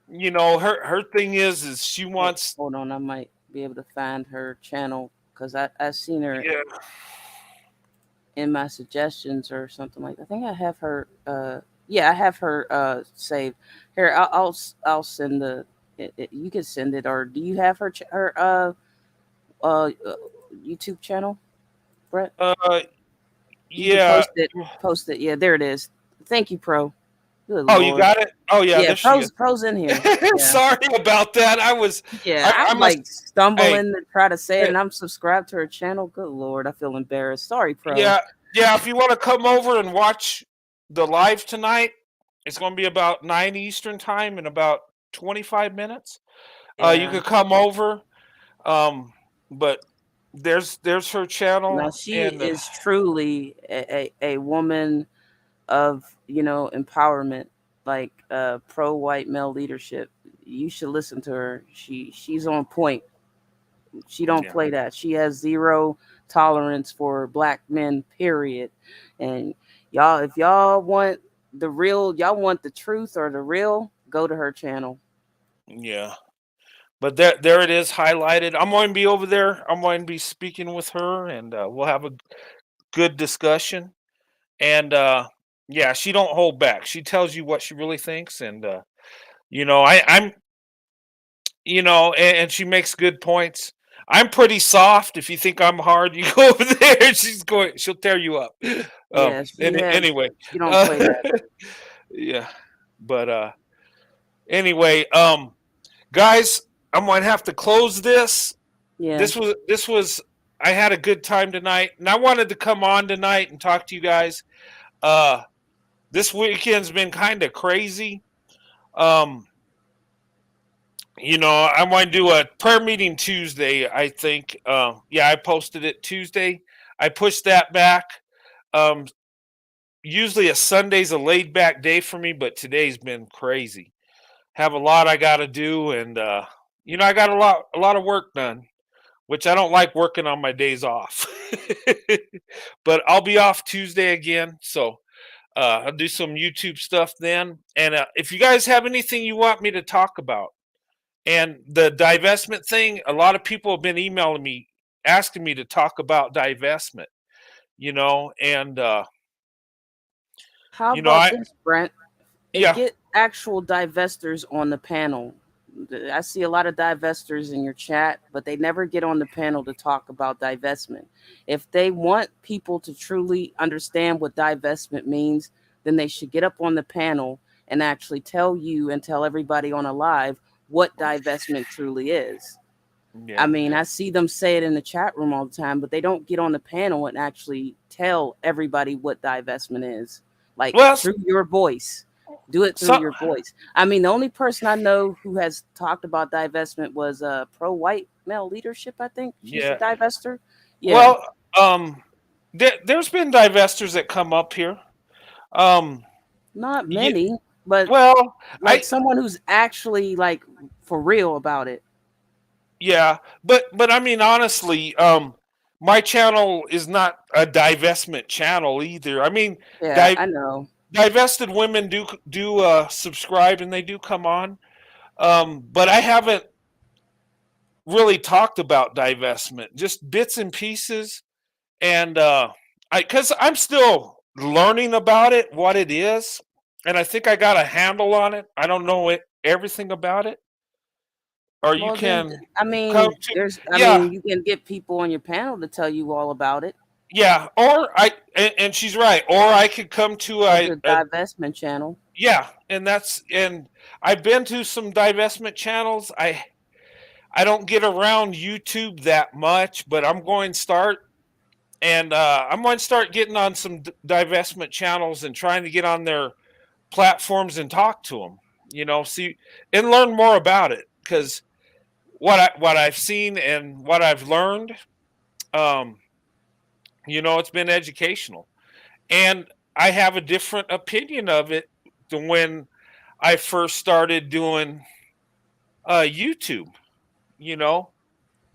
her thing is she wants. Hold on, I might be able to find her channel because I seen her Yeah, in my suggestions or something like that. I think I have her. Yeah, I have her saved. Here, I'll send you can send it, or do you have her uh, uh YouTube channel, Brett? uh, You can yeah. Post it. Yeah, there it is. Thank you, Pro. Good Oh, you lord. got it. Oh, yeah, Yeah, there she is. pros in here. Yeah. Sorry about that. Yeah, I'm I must. like Hey, stumbling to try to say it, hey, and I'm subscribed to her channel. Good lord, I feel embarrassed. Sorry, Pro. yeah, yeah. If you want to come over and watch the live tonight, it's going to be about 9 Eastern time in about 25 minutes. You Yeah. could come over. But there's her Now channel, she and is truly a woman of empowerment, like pro white male leadership. You should listen to her. She's on point. She don't yeah, play that. She has zero tolerance for black men. Period. And y'all, if y'all want the truth or the real, go to her channel. yeah. But there it is highlighted. I'm going to be over there. I'm going to be speaking with her, and we'll have a good discussion. And yeah, she don't hold back. She tells you what she really thinks, and I'm and she makes good points. I'm pretty soft. If you think I'm hard, you go over there. She'll tear you up. Yeah, Anyway, she don't uh, play that. yeah. But anyway, guys, I'm gonna have to close this. Yeah. This was I had a good time tonight, and I wanted to come on tonight and talk to you guys. Uh, this weekend's been kind of crazy. Um, I want to do a prayer meeting Tuesday. I think. Yeah, I posted it Tuesday. I pushed that back. Um, Usually a Sunday's a laid back day for me, but today's been crazy. Have a lot I got to do, and I got a lot of work done, which I don't like working on my days off. But I'll be off Tuesday again, so I'll do some YouTube stuff then. And if you guys have anything you want me to talk about, and the divestment thing, a lot of people have been emailing me asking me to talk about divestment. And How about I this, Brent? yeah, Get actual divestors on the panel. I see a lot of divestors in your chat, but they never get on the panel to talk about divestment. If they want people to truly understand what divestment means, then they should get up on the panel and actually tell you and tell everybody on a live what divestment truly is. I yeah. mean, I see them say it in the chat room all the time, but they don't get on the panel and actually tell everybody what divestment is. Like Well, through your voice. Do it through so your voice. I mean, the only person I know who has talked about divestment was pro-white male leadership, I think. She's a yeah. divester. Yeah. Well, there's been divestors that come up here. Um, Not yeah, many, but well, like someone who's actually like for real about it. yeah, but I mean honestly, my channel is not a divestment channel either. I mean, Yeah, di- I know. divested women do subscribe and they do come on. But I haven't really talked about divestment, just bits and pieces, and because I'm still learning about it, what it is, and I think I got a handle on it. I don't know everything about it, or you Well, then, can I come mean, to I yeah. mean, you can get people on your panel to tell you all about it. Yeah, or and she's right. Or I could come to Of your divestment channel. yeah, and I've been to some divestment channels. I don't get around YouTube that much, but I'm going to start getting on some divestment channels and trying to get on their platforms and talk to them. See and learn more about it, because what I've seen and what I've learned, um, it's been educational. And I have a different opinion of it than when I first started doing YouTube, you know,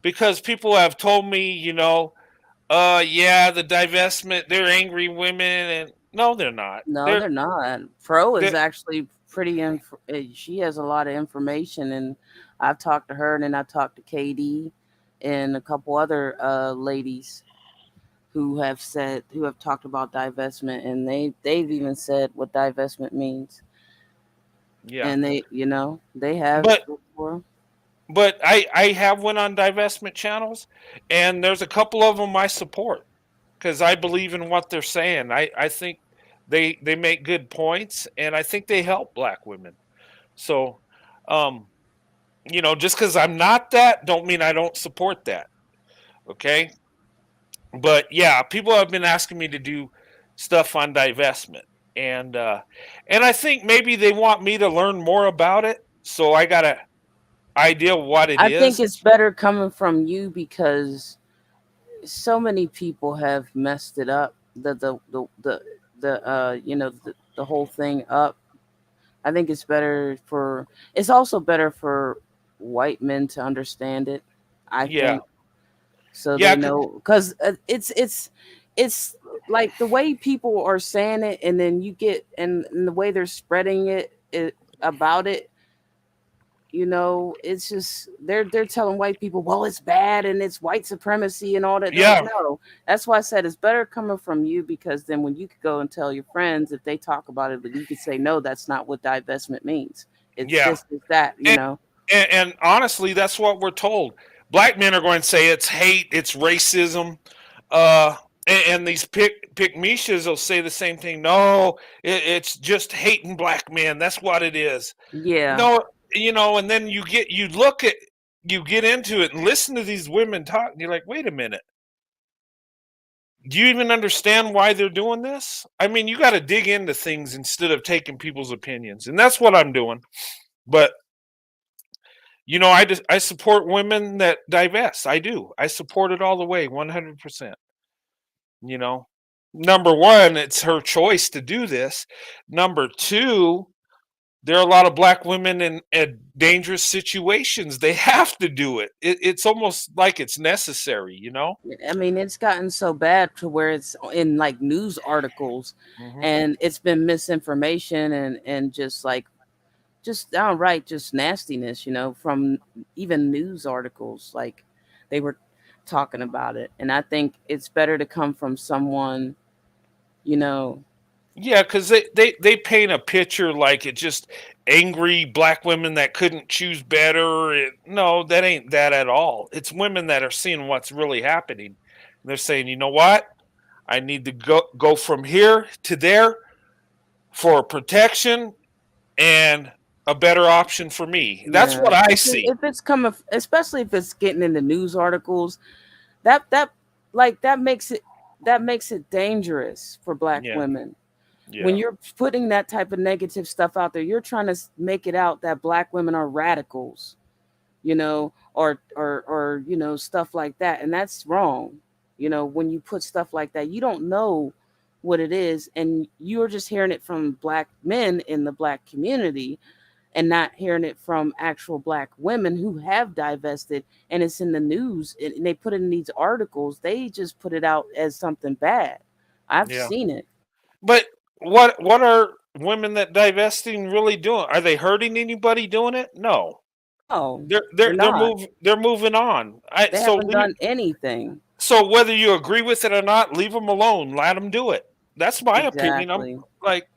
because people have told me, yeah, the divestment, they're angry women. And no, they're not. No, they're not. Pro is They're actually pretty. She has a lot of information, and I've talked to her, and then I talked to KD and a couple other ladies who have talked about divestment, and they've even said what divestment means, yeah. and they have But before. I have went on divestment channels, and there's a couple of them I support because I believe in what they're saying. I think they make good points, and I think they help black women. So, um, just because I'm not that, don't mean I don't support that. Okay, but yeah, people have been asking me to do stuff on divestment, and and I think maybe they want me to learn more about it, so I got a idea what it I think is. it's better coming from you because so many people have messed it up. The whole thing up. I think it's also better for white men to understand it. I Yeah, think so yeah, they know because it's like the way people are saying it, and then you get and the way they're spreading it about it. It's just they're telling white people, well, it's bad and it's white supremacy and all that. Like, yeah, no, that's why I said it's better coming from you because then when you could go and tell your friends if they talk about it, you could say, no, that's not what divestment means. It's yeah. this, it's that, And, and honestly, that's what we're told. Black men are going to say it's hate, it's racism, and these pick Mishas will say the same thing. No, it's just hating black men. That's what it is. Yeah. No, and then you get into it and listen to these women talk, and you're like, wait a minute. Do you even understand why they're doing this? I mean, you got to dig into things instead of taking people's opinions, and that's what I'm doing. But you know, I support women that divest. I do. I support it all the way, 100%. You know, number one, it's her choice to do this. Number two, there are a lot of black women in dangerous situations. They have to do it. It's almost like it's necessary, you know? I mean, it's gotten so bad to where it's in like news articles, Hmm. and it's been misinformation and just like just downright just nastiness, from even news articles. Like they were talking about it, and I think it's better to come from someone, you know. Yeah, because they paint a picture like it's just angry black women that couldn't choose better. No, that ain't that at all. It's women that are seeing what's really happening. They're saying, you know what? I need to go from here to there for protection and a better option for me. That's Yeah, what I if, see. if it's coming, especially if it's getting into news articles, that like that makes it dangerous for black Yeah, women. When yeah, you're putting that type of negative stuff out there, you're trying to make it out that black women are radicals, or stuff like that, and that's wrong. When you put stuff like that, you don't know what it is, and you're just hearing it from black men in the black community and not hearing it from actual black women who have divested, and it's in the news and they put it in these articles. They just put it out as something bad. I've yeah. seen it. But what are women that divesting really doing? Are they hurting anybody doing it? No. Oh, They're they're they're they're not. move they're moving on. I They so haven't leave, done anything. so whether you agree with it or not, leave them alone. Let them do it. That's my opinion. I'm Exactly. like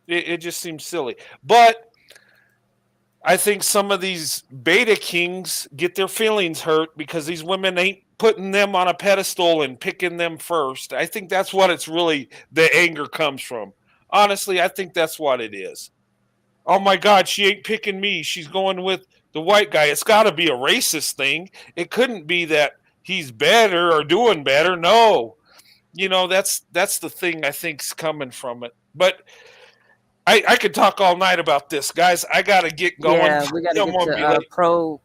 it just seems silly. But I think some of these beta kings get their feelings hurt because these women ain't putting them on a pedestal and picking them first. I think that's what it's really the anger comes from. Honestly, I think that's what it is. Oh my God, she ain't picking me. She's going with the white guy. It's got to be a racist thing. It couldn't be that he's better or doing better. No, that's the thing I think's coming from it. But I could talk all night about this, guys. I gotta get going. Yeah, we got to Don't get want to to be late.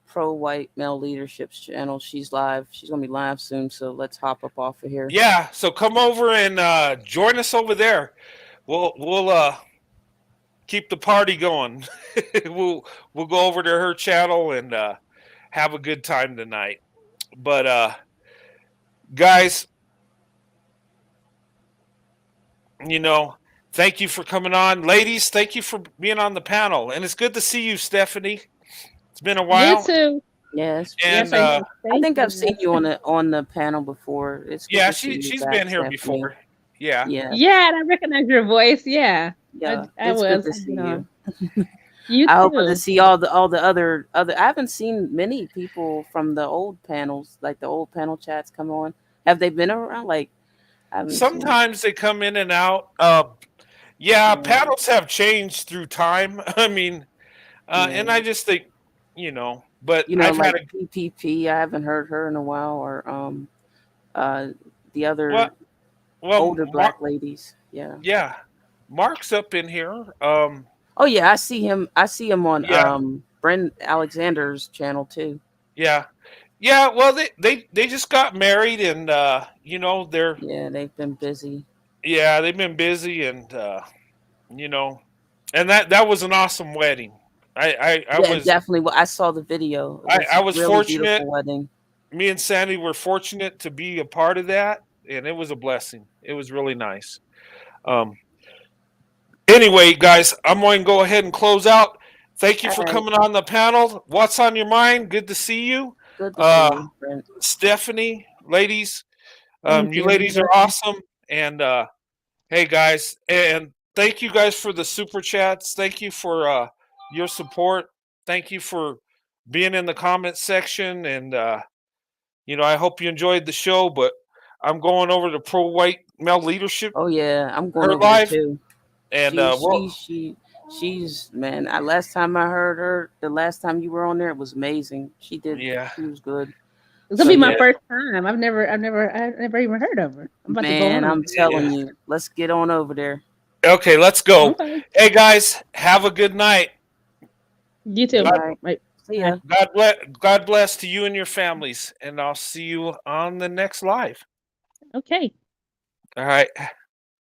pro white male leadership's channel. She's live. She's gonna be live soon. So let's hop up off of here. Yeah, so come over and join us over there. We'll keep the party going. we'll go over to her channel and have a good time tonight. But guys, you know, thank you for coming on. Ladies, thank you for being on the panel. And it's good to see you, Stephanie. It's been a You while. too. Yes, Yes, And I did. I Thank think you. I've seen you on the panel before. It's good yeah, to see you she's back, been here Stephanie. before. Yeah. Yeah, Yeah, and I recognize your voice. Yeah, yeah, I it's good was. to see You know. you. You I hope to too. see all the other. I haven't seen many people from the old panels, like the old panel chats, come on. Have they been around? Like I haven't seen. Sometimes they come in and out. Yeah, Yeah, paddles have changed through time. I mean, and yeah. I just think, but I've had Like a PPP. I haven't heard her in a while, or uh, the what? other Well, older black ladies. Yeah. yeah, Mark's up in here. Oh yeah, I see him. I see him on Yeah, Brent Alexander's channel too. yeah, yeah. Well, they just got married, and they're Yeah, they've been busy. yeah, they've been busy, and you know, and that was an awesome wedding. I Yeah, was definitely. Well, I saw the video. It was I a was really fortunate. beautiful wedding. Me and Sandy were fortunate to be a part of that, and it was a blessing. It was really nice. Um, anyway, guys, I'm going to go ahead and close out. Thank you All for right. coming on the panel. What's on your mind? Good to see you. Good to see Uh, you, Brent. Stephanie, ladies, Thank you you. ladies are awesome. And hey, guys, and thank you guys for the super chats. Thank you for your support. Thank you for being in the comment section. And, I hope you enjoyed the show. But I'm going over to Pro White Male Leadership, Oh yeah, I'm going her over there live. too. And She she she she's man. Last time I heard her, the last time you were on there, it was amazing. She did. yeah. She was good. It's gonna So, be my yeah. first time. I've never even heard of her. I'm about to go Man, on. I'm telling you, let's get on over there. Okay, let's go. Okay. Hey, guys, have a good night. You too. Good God night. Right. See ya. God bless to you and your families, and I'll see you on the next live. Okay. All right.